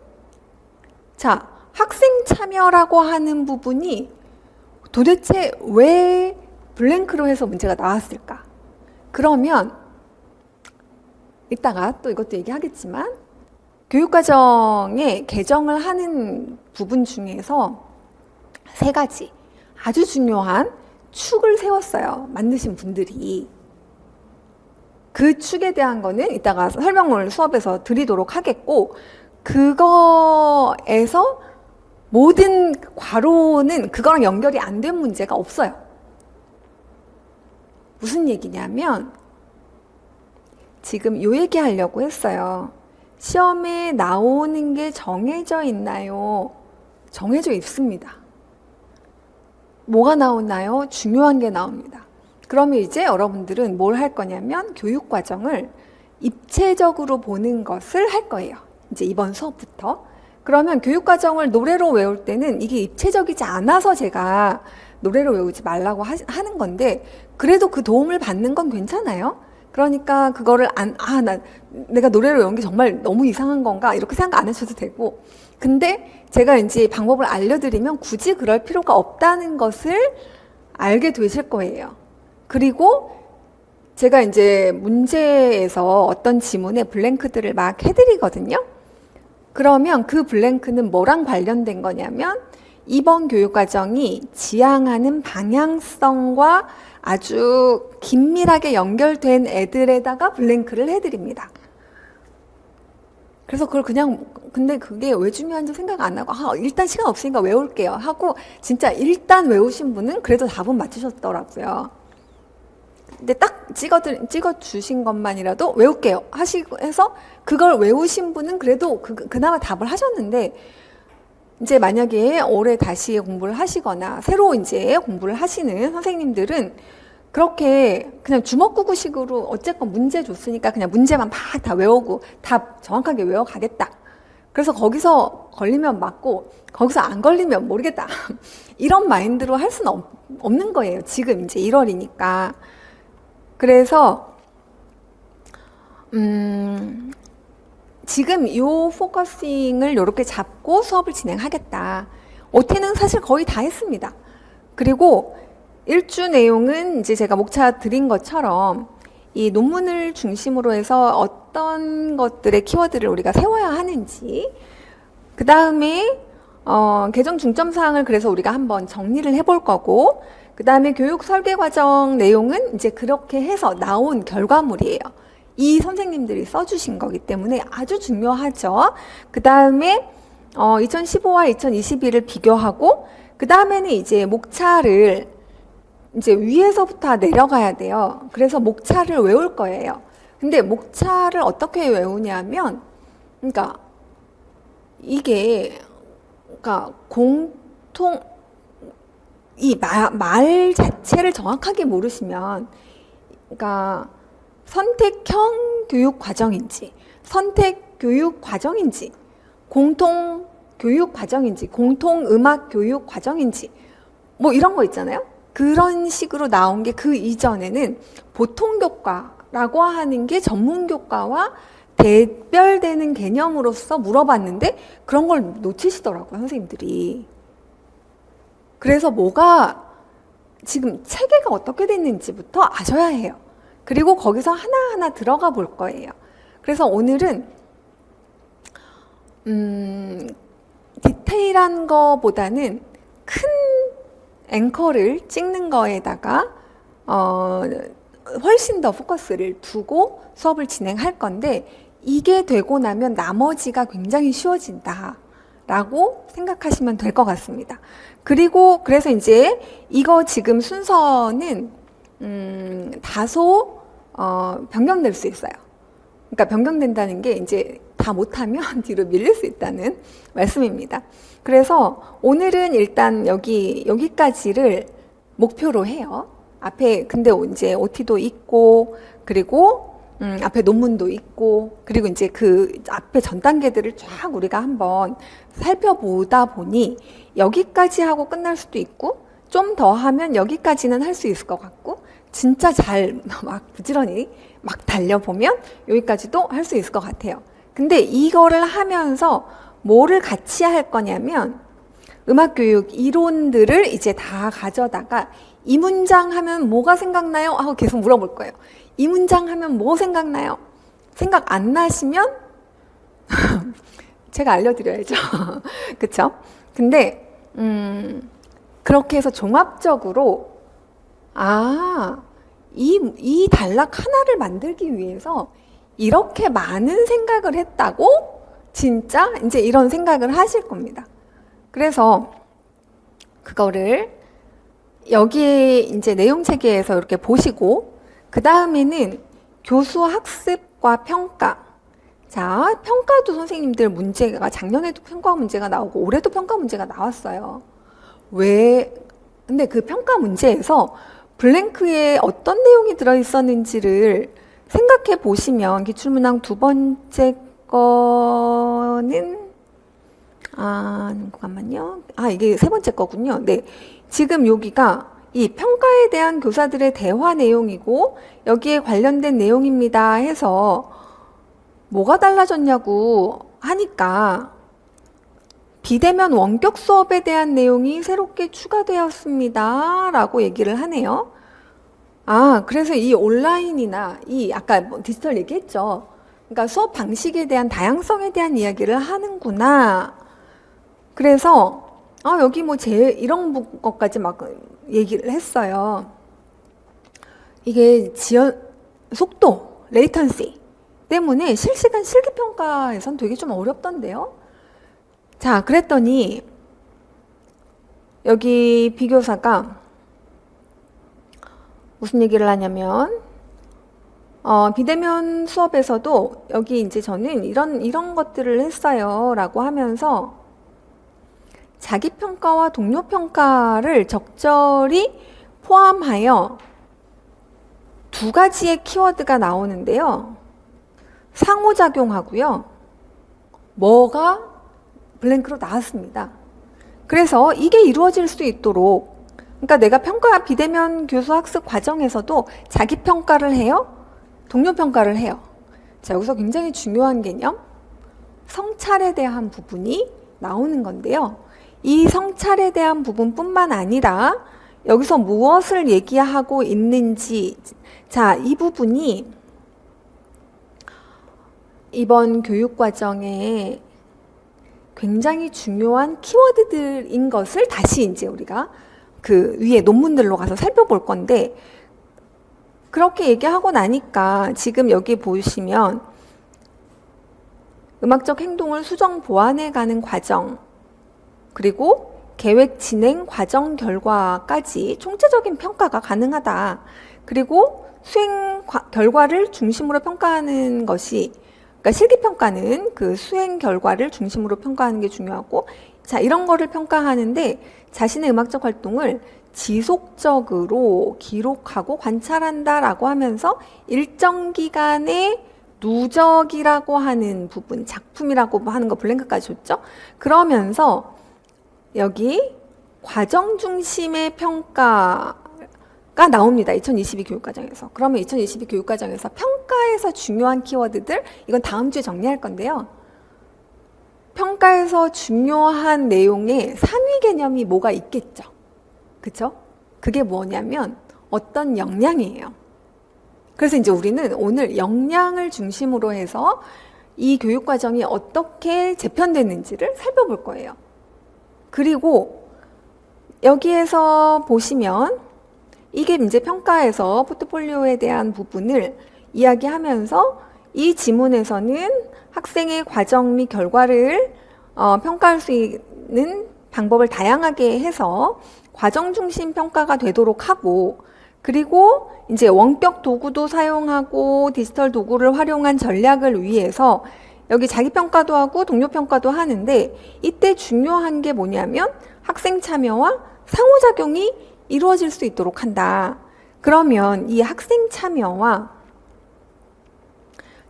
S1: 자, 학생 참여라고 하는 부분이 도대체 왜 블랭크로 해서 문제가 나왔을까? 그러면 이따가 또 이것도 얘기하겠지만 교육과정에 개정을 하는 부분 중에서 3가지 아주 중요한 축을 세웠어요. 만드신 분들이. 그 축에 대한 거는 이따가 설명을 수업에서 드리도록 하겠고 그거에서 모든 괄호는 그거랑 연결이 안 된 문제가 없어요. 무슨 얘기냐면 지금 요 얘기 하려고 했어요. 시험에 나오는 게 정해져 있나요? 정해져 있습니다. 뭐가 나오나요? 중요한 게 나옵니다. 그러면 이제 여러분들은 뭘 할 거냐면 교육 과정을 입체적으로 보는 것을 할 거예요. 이제 이번 수업부터. 그러면 교육 과정을 노래로 외울 때는 이게 입체적이지 않아서 제가 노래로 외우지 말라고 하는 건데, 그래도 그 도움을 받는 건 괜찮아요. 그러니까 그거를 내가 노래로 외운 게 정말 너무 이상한 건가? 이렇게 생각 안 하셔도 되고. 근데 제가 이제 방법을 알려드리면 굳이 그럴 필요가 없다는 것을 알게 되실 거예요. 그리고 제가 이제 문제에서 어떤 지문에 블랭크들을 막 해드리거든요. 그러면 그 블랭크는 뭐랑 관련된 거냐면 이번 교육과정이 지향하는 방향성과 아주 긴밀하게 연결된 애들에다가 블랭크를 해드립니다. 그래서 그걸 그냥, 근데 그게 왜 중요한지 생각 안 하고, 일단 시간 없으니까 외울게요 하고 진짜 일단 외우신 분은 그래도 답은 맞추셨더라고요. 근데 딱 찍어주신 것만이라도 외울게요 하시고 해서 그걸 외우신 분은 그래도 그나마 답을 하셨는데, 이제 만약에 올해 다시 공부를 하시거나 새로 이제 공부를 하시는 선생님들은 그렇게 그냥 주먹구구식으로 어쨌건 문제 줬으니까 그냥 문제만 막 다 외우고 답 정확하게 외워가겠다. 그래서 거기서 걸리면 맞고 거기서 안 걸리면 모르겠다. 이런 마인드로 할 수는 없는 거예요. 지금 이제 1월이니까. 그래서 지금 이 포커싱을 이렇게 잡고 수업을 진행하겠다. OT는 사실 거의 다 했습니다. 그리고 1주 내용은 이제 제가 목차 드린 것처럼 이 논문을 중심으로 해서 어떤 것들의 키워드를 우리가 세워야 하는지, 그 다음에 개정 중점 사항을 그래서 우리가 한번 정리를 해볼 거고, 그 다음에 교육 설계 과정 내용은 이제 그렇게 해서 나온 결과물이에요. 이 선생님들이 써주신 거기 때문에 아주 중요하죠. 그 다음에 2015와 2021을 비교하고, 그 다음에는 이제 목차를 이제 위에서부터 내려가야 돼요. 그래서 목차를 외울 거예요. 근데 목차를 어떻게 외우냐면, 그러니까 이게 그러니까 이 말 자체를 정확하게 모르시면, 그러니까 선택형 교육 과정인지, 선택 교육 과정인지, 공통 교육 과정인지, 공통 음악 교육 과정인지, 뭐 이런 거 있잖아요. 그런 식으로 나온 게 그 이전에는 보통 교과라고 하는 게 전문 교과와 대별되는 개념으로서 물어봤는데 그런 걸 놓치시더라고요, 선생님들이. 그래서 뭐가 지금 체계가 어떻게 됐는지부터 아셔야 해요. 그리고 거기서 하나하나 들어가 볼 거예요. 그래서 오늘은 디테일한 거보다는 큰 앵커를 찍는 거에다가 훨씬 더 포커스를 두고 수업을 진행할 건데, 이게 되고 나면 나머지가 굉장히 쉬워진다 라고 생각하시면 될 것 같습니다. 그리고 그래서 이제 이거 지금 순서는 다소 변경될 수 있어요. 그러니까 변경된다는 게 이제 다 못하면 뒤로 밀릴 수 있다는 말씀입니다. 그래서 오늘은 일단 여기까지를 목표로 해요. 앞에 근데 이제 OT도 있고, 그리고 앞에 논문도 있고, 그리고 이제 그 앞에 전 단계들을 쫙 우리가 한번 살펴보다 보니 여기까지 하고 끝날 수도 있고, 좀 더 하면 여기까지는 할 수 있을 것 같고, 진짜 잘 막 부지런히 막 달려보면 여기까지도 할 수 있을 것 같아요. 근데 이거를 하면서 뭐를 같이 할 거냐면, 음악교육 이론들을 이제 다 가져다가 이 문장 하면 뭐가 생각나요? 하고 계속 물어볼 거예요. 이 문장 하면 뭐 생각나요? 생각 안 나시면 제가 알려드려야죠. 그쵸? 근데 그렇게 해서 종합적으로 이 단락 하나를 만들기 위해서 이렇게 많은 생각을 했다고? 진짜? 이제 이런 생각을 하실 겁니다. 그래서 그거를 여기에 이제 내용 체계에서 이렇게 보시고, 그 다음에는 교수 학습과 평가. 자, 평가도 선생님들 문제가 작년에도 평가 문제가 나오고 올해도 평가 문제가 나왔어요. 왜? 근데 그 평가 문제에서 블랭크에 어떤 내용이 들어있었는지를 생각해 보시면 기출문항 두 번째 거는 잠깐만요. 이게 세 번째 거군요. 네. 지금 여기가 이 평가에 대한 교사들의 대화 내용이고 여기에 관련된 내용입니다 해서 뭐가 달라졌냐고 하니까 비대면 원격 수업에 대한 내용이 새롭게 추가되었습니다 라고 얘기를 하네요. 그래서 이 온라인이나 이 아까 디지털 얘기했죠. 그러니까 수업 방식에 대한 다양성에 대한 이야기를 하는구나. 그래서 여기 이런 것까지 막 얘기를 했어요. 이게 속도, 레이턴시 때문에 실시간 실기평가에선 되게 좀 어렵던데요. 자, 그랬더니 여기 비교사가 무슨 얘기를 하냐면 비대면 수업에서도 여기 이제 저는 이런 것들을 했어요 라고 하면서 자기평가와 동료평가를 적절히 포함하여 두 가지의 키워드가 나오는데요. 상호작용하고요. 뭐가 블랭크로 나왔습니다. 그래서 이게 이루어질 수 있도록 그러니까 내가 비대면 교수 학습 과정에서도 자기평가를 해요. 동료평가를 해요. 자, 여기서 굉장히 중요한 개념 성찰에 대한 부분이 나오는 건데요. 이 성찰에 대한 부분뿐만 아니라 여기서 무엇을 얘기하고 있는지 자, 이 부분이 이번 교육과정에 굉장히 중요한 키워드들인 것을 다시 이제 우리가 그 위에 논문들로 가서 살펴볼 건데 그렇게 얘기하고 나니까 지금 여기 보시면 음악적 행동을 수정 보완해 가는 과정 그리고 계획 진행 과정 결과까지 총체적인 평가가 가능하다. 그리고 수행 결과를 중심으로 평가하는 것이 그러니까 실기평가는 그 수행 결과를 중심으로 평가하는 게 중요하고 자 이런 거를 평가하는데 자신의 음악적 활동을 지속적으로 기록하고 관찰한다라고 하면서 일정 기간의 누적이라고 하는 부분, 작품이라고 하는 거 블랭크까지 줬죠. 그러면서 여기 과정 중심의 평가가 나옵니다. 2022 교육과정에서. 그러면 2022 교육과정에서 평가에서 중요한 키워드들 이건 다음 주에 정리할 건데요. 평가에서 중요한 내용의 상위 개념이 뭐가 있겠죠. 그쵸? 그게 뭐냐면 어떤 역량이에요. 그래서 이제 우리는 오늘 역량을 중심으로 해서 이 교육과정이 어떻게 재편됐는지를 살펴볼 거예요. 그리고 여기에서 보시면 이게 이제 평가에서 포트폴리오에 대한 부분을 이야기하면서 이 지문에서는 학생의 과정 및 결과를 평가할 수 있는 방법을 다양하게 해서 과정 중심 평가가 되도록 하고 그리고 이제 원격 도구도 사용하고 디지털 도구를 활용한 전략을 위해서 여기 자기평가도 하고 동료평가도 하는데 이때 중요한 게 뭐냐면 학생 참여와 상호작용이 이루어질 수 있도록 한다. 그러면 이 학생 참여와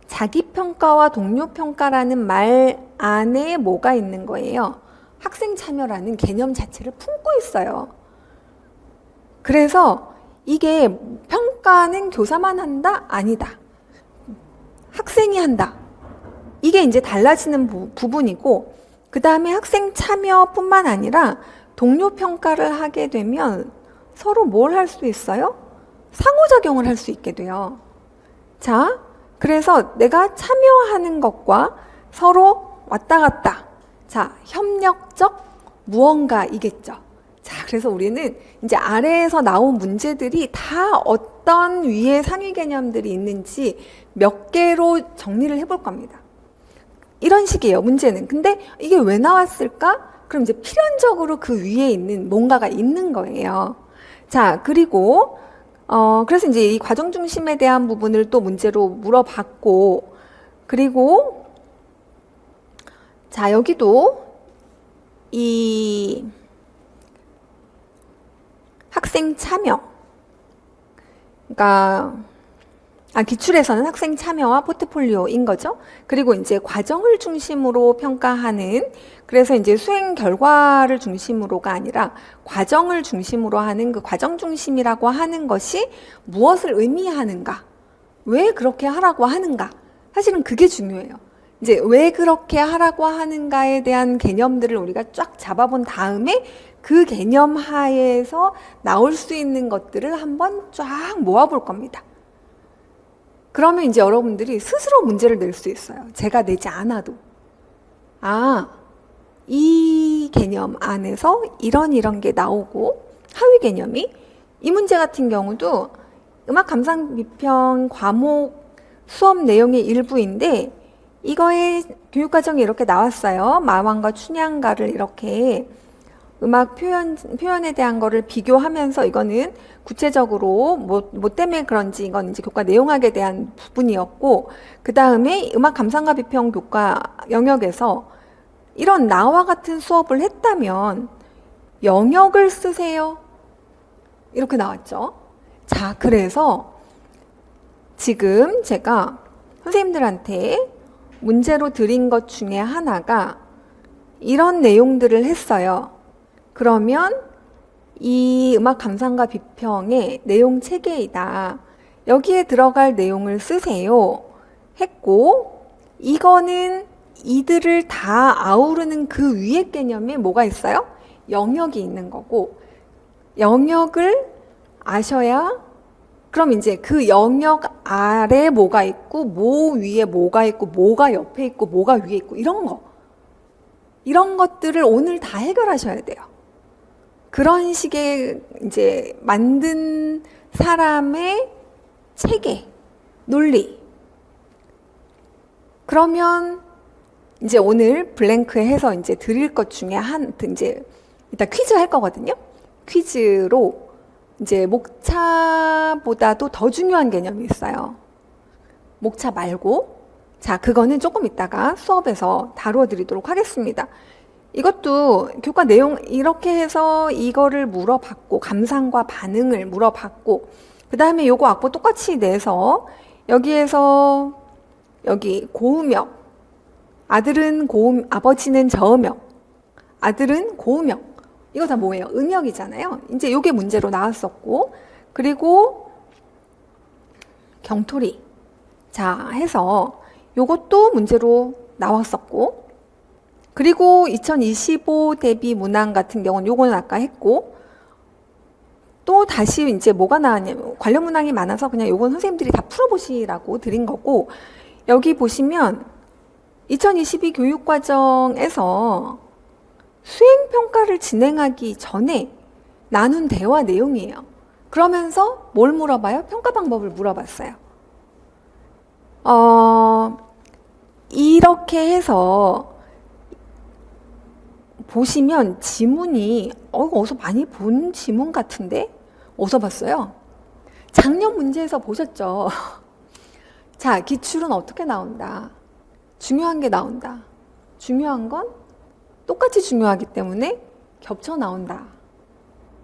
S1: 자기평가와 동료평가라는 말 안에 뭐가 있는 거예요? 학생 참여라는 개념 자체를 품고 있어요. 그래서 이게 평가는 교사만 한다? 아니다. 학생이 한다. 이게 이제 달라지는 부분이고 그 다음에 학생 참여뿐만 아니라 동료 평가를 하게 되면 서로 뭘 할 수 있어요? 상호작용을 할 수 있게 돼요. 자, 그래서 내가 참여하는 것과 서로 왔다 갔다. 자, 협력적 무언가이겠죠. 자, 그래서 우리는 이제 아래에서 나온 문제들이 다 어떤 위에 상위 개념들이 있는지 몇 개로 정리를 해볼 겁니다. 이런 식이에요, 문제는. 근데 이게 왜 나왔을까? 그럼 이제 필연적으로 그 위에 있는 뭔가가 있는 거예요. 자, 그리고 그래서 이제 이 과정 중심에 대한 부분을 또 문제로 물어봤고, 그리고 자, 여기도 이 학생 참여 그러니까 기출에서는 학생 참여와 포트폴리오인 거죠. 그리고 이제 과정을 중심으로 평가하는, 그래서 이제 수행 결과를 중심으로가 아니라 과정을 중심으로 하는 그 과정 중심이라고 하는 것이 무엇을 의미하는가? 왜 그렇게 하라고 하는가? 사실은 그게 중요해요. 이제 왜 그렇게 하라고 하는가에 대한 개념들을 우리가 쫙 잡아본 다음에 그 개념 하에서 나올 수 있는 것들을 한번 쫙 모아볼 겁니다. 그러면 이제 여러분들이 스스로 문제를 낼 수 있어요. 제가 내지 않아도. 이 개념 안에서 이런 게 나오고, 하위 개념이, 이 문제 같은 경우도 음악 감상 비평 과목 수업 내용의 일부인데, 이거의 교육과정이 이렇게 나왔어요. 마왕과 춘향가를 이렇게 음악 표현에 대한 거를 비교하면서, 이거는 구체적으로 뭐 때문에 그런지 이건 이제 교과 내용학에 대한 부분이었고, 그 다음에 음악 감상과 비평 교과 영역에서 이런 나와 같은 수업을 했다면 영역을 쓰세요. 이렇게 나왔죠. 자, 그래서 지금 제가 선생님들한테 문제로 드린 것 중에 하나가 이런 내용들을 했어요. 그러면 이 음악 감상과 비평의 내용 체계이다. 여기에 들어갈 내용을 쓰세요. 했고, 이거는 이들을 다 아우르는 그 위에 개념에 뭐가 있어요? 영역이 있는 거고, 영역을 아셔야, 그럼 이제 그 영역 아래 뭐가 있고, 뭐 위에 뭐가 있고, 뭐가 옆에 있고, 뭐가 위에 있고, 이런 것들을 오늘 다 해결하셔야 돼요. 그런 식의 이제 만든 사람의 체계, 논리. 그러면 이제 오늘 블랭크에 해서 이제 드릴 것 중에 이제 이따 퀴즈 할 거거든요. 퀴즈로 이제 목차보다도 더 중요한 개념이 있어요. 목차 말고. 자, 그거는 조금 이따가 수업에서 다루어 드리도록 하겠습니다. 이것도 교과 내용 이렇게 해서 이거를 물어봤고, 감상과 반응을 물어봤고, 그 다음에 요거 악보 똑같이 내서 여기에서 여기 고음역, 아들은 고음, 아버지는 저음역, 아들은 고음역, 이거 다 뭐예요? 음역이잖아요. 이제 요게 문제로 나왔었고, 그리고 경토리, 자 해서 요것도 문제로 나왔었고, 그리고 2025 대비 문항 같은 경우는 요거는 아까 했고, 또 다시 이제 뭐가 나왔냐면 관련 문항이 많아서 그냥 요건 선생님들이 다 풀어보시라고 드린 거고, 여기 보시면 2022 교육과정에서 수행평가를 진행하기 전에 나눈 대화 내용이에요. 그러면서 뭘 물어봐요? 평가 방법을 물어봤어요. 이렇게 해서 보시면 지문이 어디서 많이 본 지문 같은데? 어디서 봤어요? 작년 문제에서 보셨죠? 자, 기출은 어떻게 나온다? 중요한 게 나온다. 중요한 건 똑같이 중요하기 때문에 겹쳐 나온다.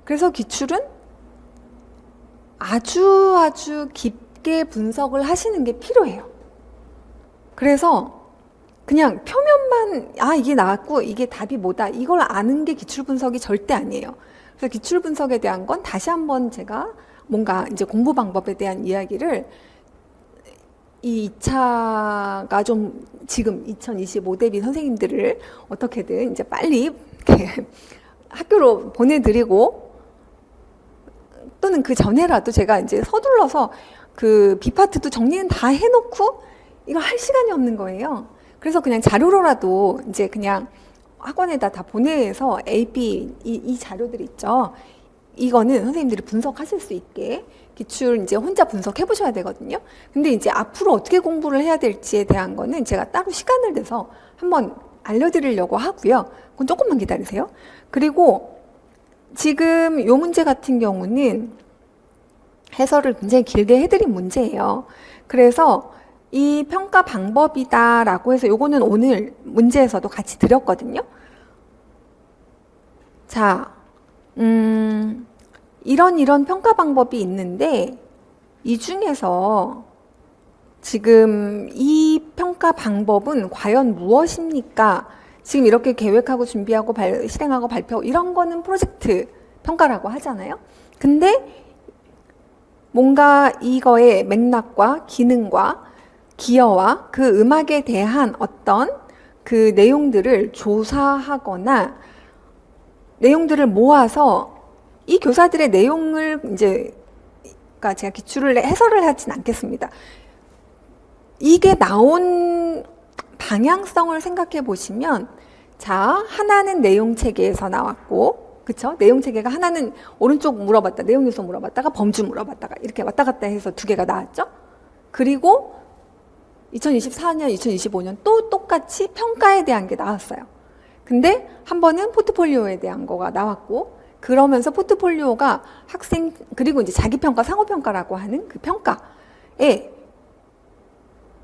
S1: 그래서 기출은 아주 깊게 분석을 하시는 게 필요해요. 그래서 그냥 표면만 이게 나왔고 이게 답이 뭐다 이걸 아는 게 기출 분석이 절대 아니에요. 그래서 기출 분석에 대한 건 다시 한번 제가 뭔가 이제 공부 방법에 대한 이야기를 이 2차가 좀 지금 2025 대비 선생님들을 어떻게든 이제 빨리 이렇게 학교로 보내드리고, 또는 그 전에라도 제가 이제 서둘러서 그 B파트도 정리는 다 해놓고 이거 할 시간이 없는 거예요. 그래서 그냥 자료로라도 이제 그냥 학원에다 다 보내서 A, B 이 자료들 있죠. 이거는 선생님들이 분석하실 수 있게 기출 이제 혼자 분석해 보셔야 되거든요. 근데 이제 앞으로 어떻게 공부를 해야 될지에 대한 거는 제가 따로 시간을 내서 한번 알려드리려고 하고요. 그건 조금만 기다리세요. 그리고 지금 요 문제 같은 경우는 해설을 굉장히 길게 해드린 문제예요. 그래서 이 평가 방법이다라고 해서 요거는 오늘 문제에서도 같이 드렸거든요. 자, 이런 평가 방법이 있는데 이 중에서 지금 이 평가 방법은 과연 무엇입니까? 지금 이렇게 계획하고 준비하고 실행하고 발표 이런 거는 프로젝트 평가라고 하잖아요. 근데 뭔가 이거의 맥락과 기능과 기여와 그 음악에 대한 어떤 그 내용들을 조사하거나 내용들을 모아서 이 교사들의 내용을 이제 그러니까 제가 기출을 해설을 하진 않겠습니다. 이게 나온 방향성을 생각해 보시면 자, 하나는 내용 체계에서 나왔고 그쵸? 내용 체계가 하나는 오른쪽 물어봤다, 내용 요소 물어봤다가 범주 물어봤다가 이렇게 왔다 갔다 해서 두 개가 나왔죠? 그리고 2024년, 2025년 또 똑같이 평가에 대한 게 나왔어요. 근데 한 번은 포트폴리오에 대한 거가 나왔고 그러면서 포트폴리오가 학생 그리고 이제 자기평가, 상호평가라고 하는 그 평가에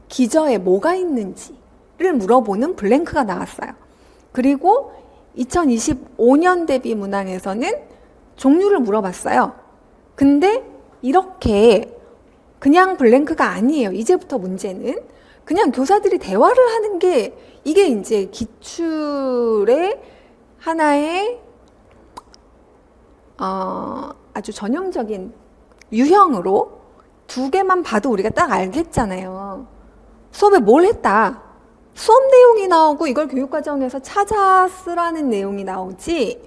S1: 기저에 뭐가 있는지를 물어보는 블랭크가 나왔어요. 그리고 2025년 대비 문항에서는 종류를 물어봤어요. 근데 이렇게 그냥 블랭크가 아니에요. 이제부터 문제는 그냥 교사들이 대화를 하는 게 이게 이제 기출의 하나의 아주 전형적인 유형으로 두 개만 봐도 우리가 딱 알겠잖아요. 수업에 뭘 했다. 수업 내용이 나오고 이걸 교육과정에서 찾아 쓰라는 내용이 나오지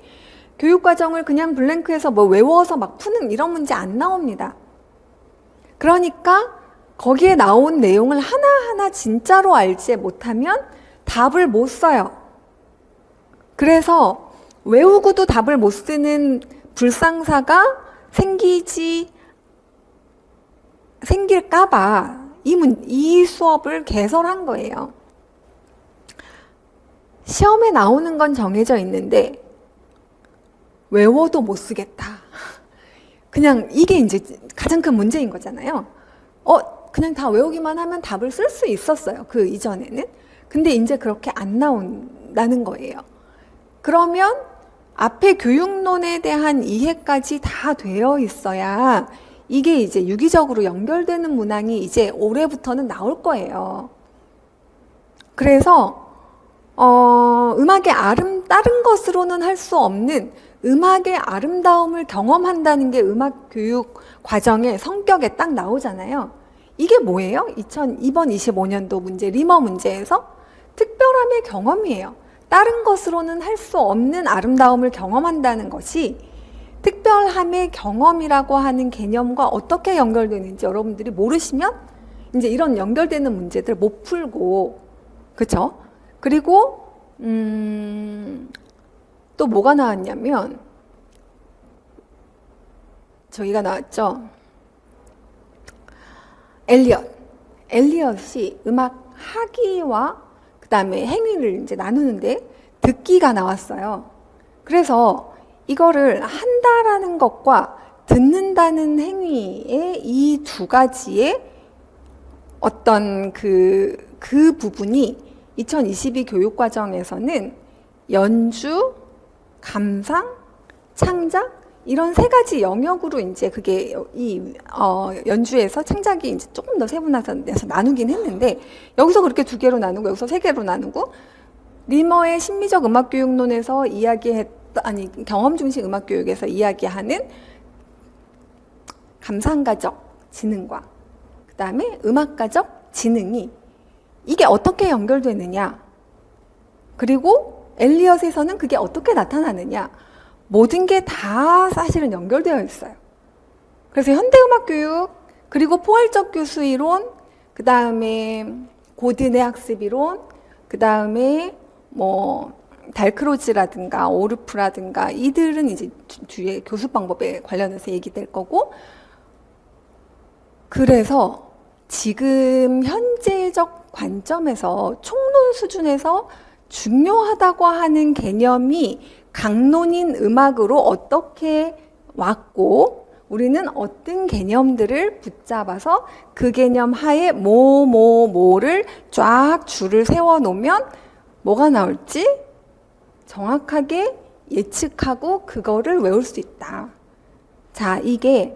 S1: 교육과정을 그냥 블랭크에서 뭐 외워서 막 푸는 이런 문제 안 나옵니다. 그러니까 거기에 나온 내용을 하나하나 진짜로 알지 못하면 답을 못 써요. 그래서 외우고도 답을 못 쓰는 불상사가 생길까봐 이 수업을 개설한 거예요. 시험에 나오는 건 정해져 있는데 외워도 못 쓰겠다. 그냥 이게 이제 가장 큰 문제인 거잖아요. 그냥 다 외우기만 하면 답을 쓸 수 있었어요. 그 이전에는. 근데 이제 그렇게 안 나온다는 거예요. 그러면 앞에 교육론에 대한 이해까지 다 되어 있어야 이게 이제 유기적으로 연결되는 문항이 이제 올해부터는 나올 거예요. 그래서 음악의 다른 것으로는 할 수 없는 음악의 아름다움을 경험한다는 게 음악 교육 과정의 성격에 딱 나오잖아요. 이게 뭐예요? 이번 25년도 문제, 리머 문제에서 특별함의 경험이에요. 다른 것으로는 할 수 없는 아름다움을 경험한다는 것이 특별함의 경험이라고 하는 개념과 어떻게 연결되는지 여러분들이 모르시면 이제 이런 연결되는 문제들 못 풀고, 그쵸? 그리고 또 뭐가 나왔냐면 저기가 나왔죠. 엘리엇이 음악 하기와 그 다음에 행위를 이제 나누는데 듣기가 나왔어요. 그래서 이거를 한다라는 것과 듣는다는 행위의 이 두 가지의 어떤 그 부분이 2022 교육과정에서는 연주, 감상, 창작 이런 세 가지 영역으로 이제 그게 연주에서 창작이 이제 조금 더 세분화돼서 나누긴 했는데 여기서 그렇게 두 개로 나누고 여기서 세 개로 나누고 리머의 심미적 음악교육론에서 경험 중심 음악교육에서 이야기하는 감상가적 지능과 그 다음에 음악가적 지능이 이게 어떻게 연결되느냐 그리고 엘리엇에서는 그게 어떻게 나타나느냐 모든 게 다 사실은 연결되어 있어요. 그래서 현대음악교육 그리고 포괄적 교수이론 그 다음에 고든의 학습이론 그 다음에 뭐 달크로즈라든가 오르프라든가 이들은 이제 뒤에 교수 방법에 관련해서 얘기될 거고 그래서 지금 현재적 관점에서 총론 수준에서 중요하다고 하는 개념이 강론인 음악으로 어떻게 왔고 우리는 어떤 개념들을 붙잡아서 그 개념 하에 뭐를 쫙 줄을 세워 놓으면 뭐가 나올지 정확하게 예측하고 그거를 외울 수 있다. 자, 이게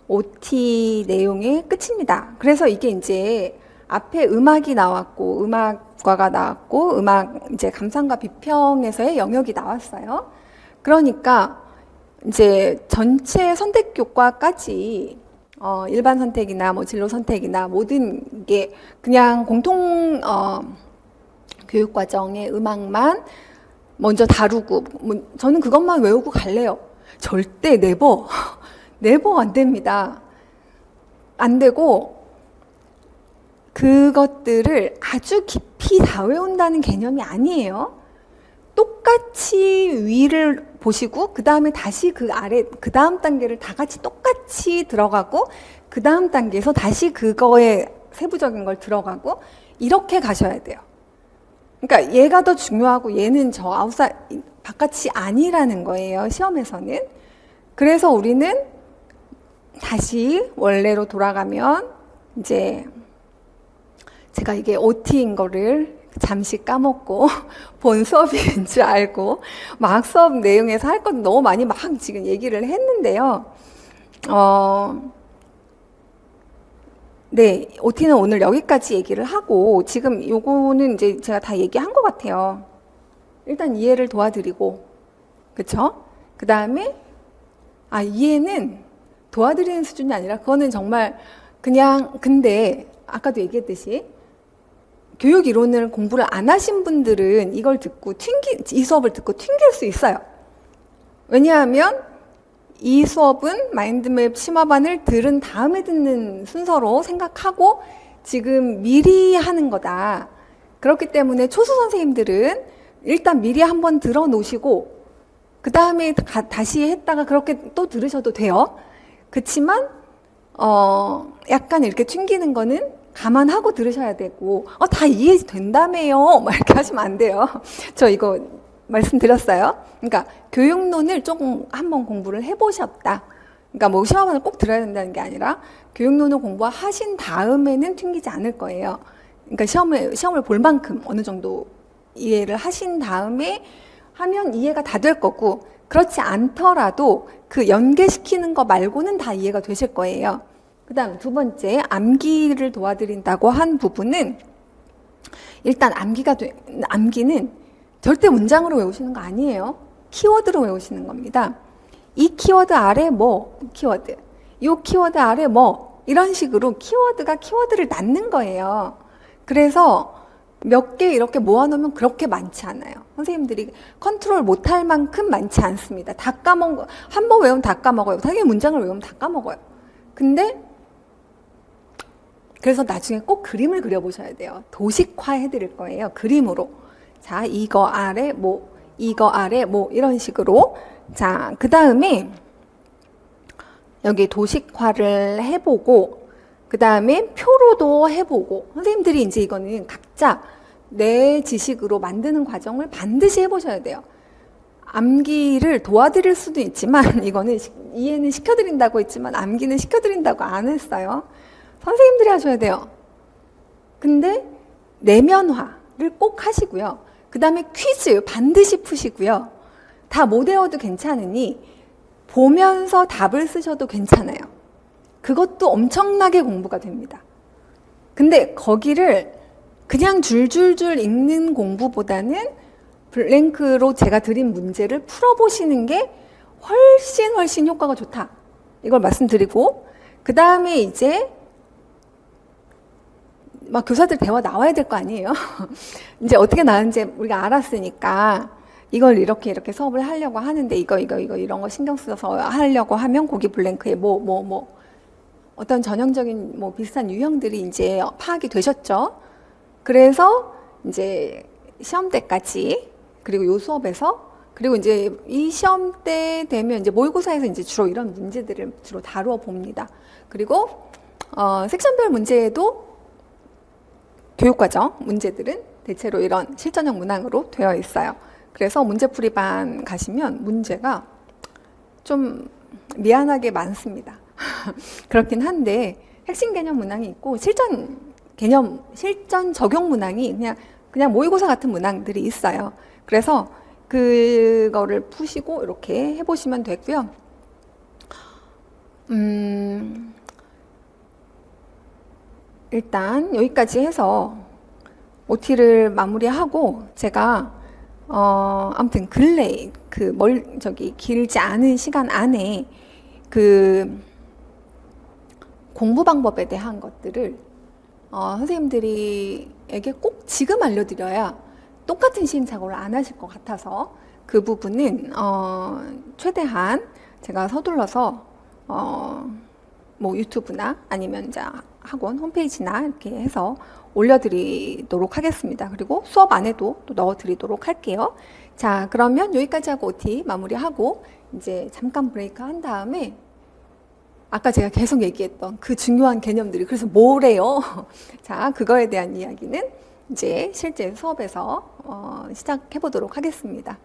S1: OT 내용의 끝입니다. 그래서 이게 이제 앞에 음악이 나왔고, 음악과가 나왔고, 음악 이제 감상과 비평에서의 영역이 나왔어요. 그러니까 이제 전체 선택 교과까지 일반 선택이나 뭐 진로 선택이나 모든 게 그냥 공통 교육 과정의 음악만 먼저 다루고 저는 그것만 외우고 갈래요. 절대 네버 네버 안 됩니다. 안 되고 그것들을 아주 깊이 다 외운다는 개념이 아니에요. 똑같이 위를 보시고 그 다음에 다시 그 아래 그 다음 단계를 다 같이 똑같이 들어가고 그 다음 단계에서 다시 그거에 세부적인 걸 들어가고 이렇게 가셔야 돼요. 그러니까 얘가 더 중요하고 얘는 저 아웃사이드 바깥이 아니라는 거예요. 시험에서는. 그래서 우리는 다시 원래로 돌아가면 이제 제가 이게 OT인 거를 잠시 까먹고 본 수업인 줄 알고 막 수업 내용에서 할 건 너무 많이 막 지금 얘기를 했는데요. 네, OT는 오늘 여기까지 얘기를 하고 지금 요거는 이제 제가 다 얘기한 것 같아요. 일단 이해를 도와드리고, 그쵸? 그 다음에 이해는 도와드리는 수준이 아니라 그거는 정말 그냥 근데 아까도 얘기했듯이 교육 이론을 공부를 안 하신 분들은 이걸 듣고 이 수업을 듣고 튕길 수 있어요. 왜냐하면 이 수업은 마인드맵 심화반을 들은 다음에 듣는 순서로 생각하고 지금 미리 하는 거다. 그렇기 때문에 초수 선생님들은 일단 미리 한번 들어 놓으시고 그 다음에 다시 했다가 그렇게 또 들으셔도 돼요. 그치만 약간 이렇게 튕기는 거는 감안하고 들으셔야 되고 다 이해된다며요 막 이렇게 하시면 안 돼요. 저 이거 말씀드렸어요. 그러니까 교육론을 조금 한번 공부를 해보셨다. 그러니까 뭐 시험을 꼭 들어야 된다는 게 아니라 교육론을 공부하신 다음에는 튕기지 않을 거예요. 그러니까 시험을 볼 만큼 어느 정도 이해를 하신 다음에 하면 이해가 다 될 거고 그렇지 않더라도 그 연계시키는 거 말고는 다 이해가 되실 거예요. 그 다음 두 번째 암기를 도와드린다고 한 부분은 일단 암기는 절대 문장으로 외우시는 거 아니에요. 키워드로 외우시는 겁니다. 이 키워드 아래 뭐 키워드, 이 키워드 아래 뭐 이런 식으로 키워드를 낳는 거예요. 그래서 몇 개 이렇게 모아놓으면 그렇게 많지 않아요. 선생님들이 컨트롤 못할 만큼 많지 않습니다. 다 까먹어. 한 번 외우면 다 까먹어요. 당연히 문장을 외우면 다 까먹어요. 근데 그래서 나중에 꼭 그림을 그려보셔야 돼요. 도식화 해드릴 거예요. 그림으로. 자, 이거 아래 뭐, 이거 아래 뭐 이런 식으로. 자, 그 다음에 여기 도식화를 해보고 그 다음에 표로도 해보고 선생님들이 이제 이거는 각자 내 지식으로 만드는 과정을 반드시 해보셔야 돼요. 암기를 도와드릴 수도 있지만 이거는 이해는 시켜드린다고 했지만 암기는 시켜드린다고 안 했어요. 선생님들이 하셔야 돼요. 근데 내면화를 꼭 하시고요. 그 다음에 퀴즈 반드시 푸시고요. 다 못 외워도 괜찮으니 보면서 답을 쓰셔도 괜찮아요. 그것도 엄청나게 공부가 됩니다. 근데 거기를 그냥 줄줄줄 읽는 공부보다는 블랭크로 제가 드린 문제를 풀어보시는 게 훨씬 효과가 좋다. 이걸 말씀드리고 그 다음에 이제 막 교사들 대화 나와야 될 거 아니에요? 이제 어떻게 나왔는지 우리가 알았으니까 이걸 이렇게 수업을 하려고 하는데 이거 이런 거 신경 써서 하려고 하면 거기 블랭크에 어떤 전형적인 뭐 비슷한 유형들이 이제 파악이 되셨죠? 그래서 이제 시험 때까지 그리고 요 수업에서 그리고 이제 이 시험 때 되면 이제 모의고사에서 이제 주로 이런 문제들을 주로 다루어 봅니다. 그리고 섹션별 문제에도 교육과정 문제들은 대체로 이런 실전형 문항으로 되어 있어요. 그래서 문제풀이반 가시면 문제가 좀 미안하게 많습니다. 그렇긴 한데 핵심 개념 문항이 있고 실전 적용 문항이 그냥 모의고사 같은 문항들이 있어요. 그래서 그거를 푸시고 이렇게 해보시면 되고요. 일단 여기까지 해서 OT를 마무리하고 제가 아무튼 근래 길지 않은 시간 안에 그 공부 방법에 대한 것들을 선생님들이에게 꼭 지금 알려드려야 똑같은 시행착오를 안 하실 것 같아서 그 부분은 최대한 제가 서둘러서 뭐 유튜브나 아니면 이제 학원 홈페이지나 이렇게 해서 올려드리도록 하겠습니다. 그리고 수업 안에도 또 넣어드리도록 할게요. 자, 그러면 여기까지 하고 OT 마무리하고 이제 잠깐 브레이크 한 다음에 아까 제가 계속 얘기했던 그 중요한 개념들이 그래서 뭐래요? 자, 그거에 대한 이야기는 이제 실제 수업에서 시작해 보도록 하겠습니다.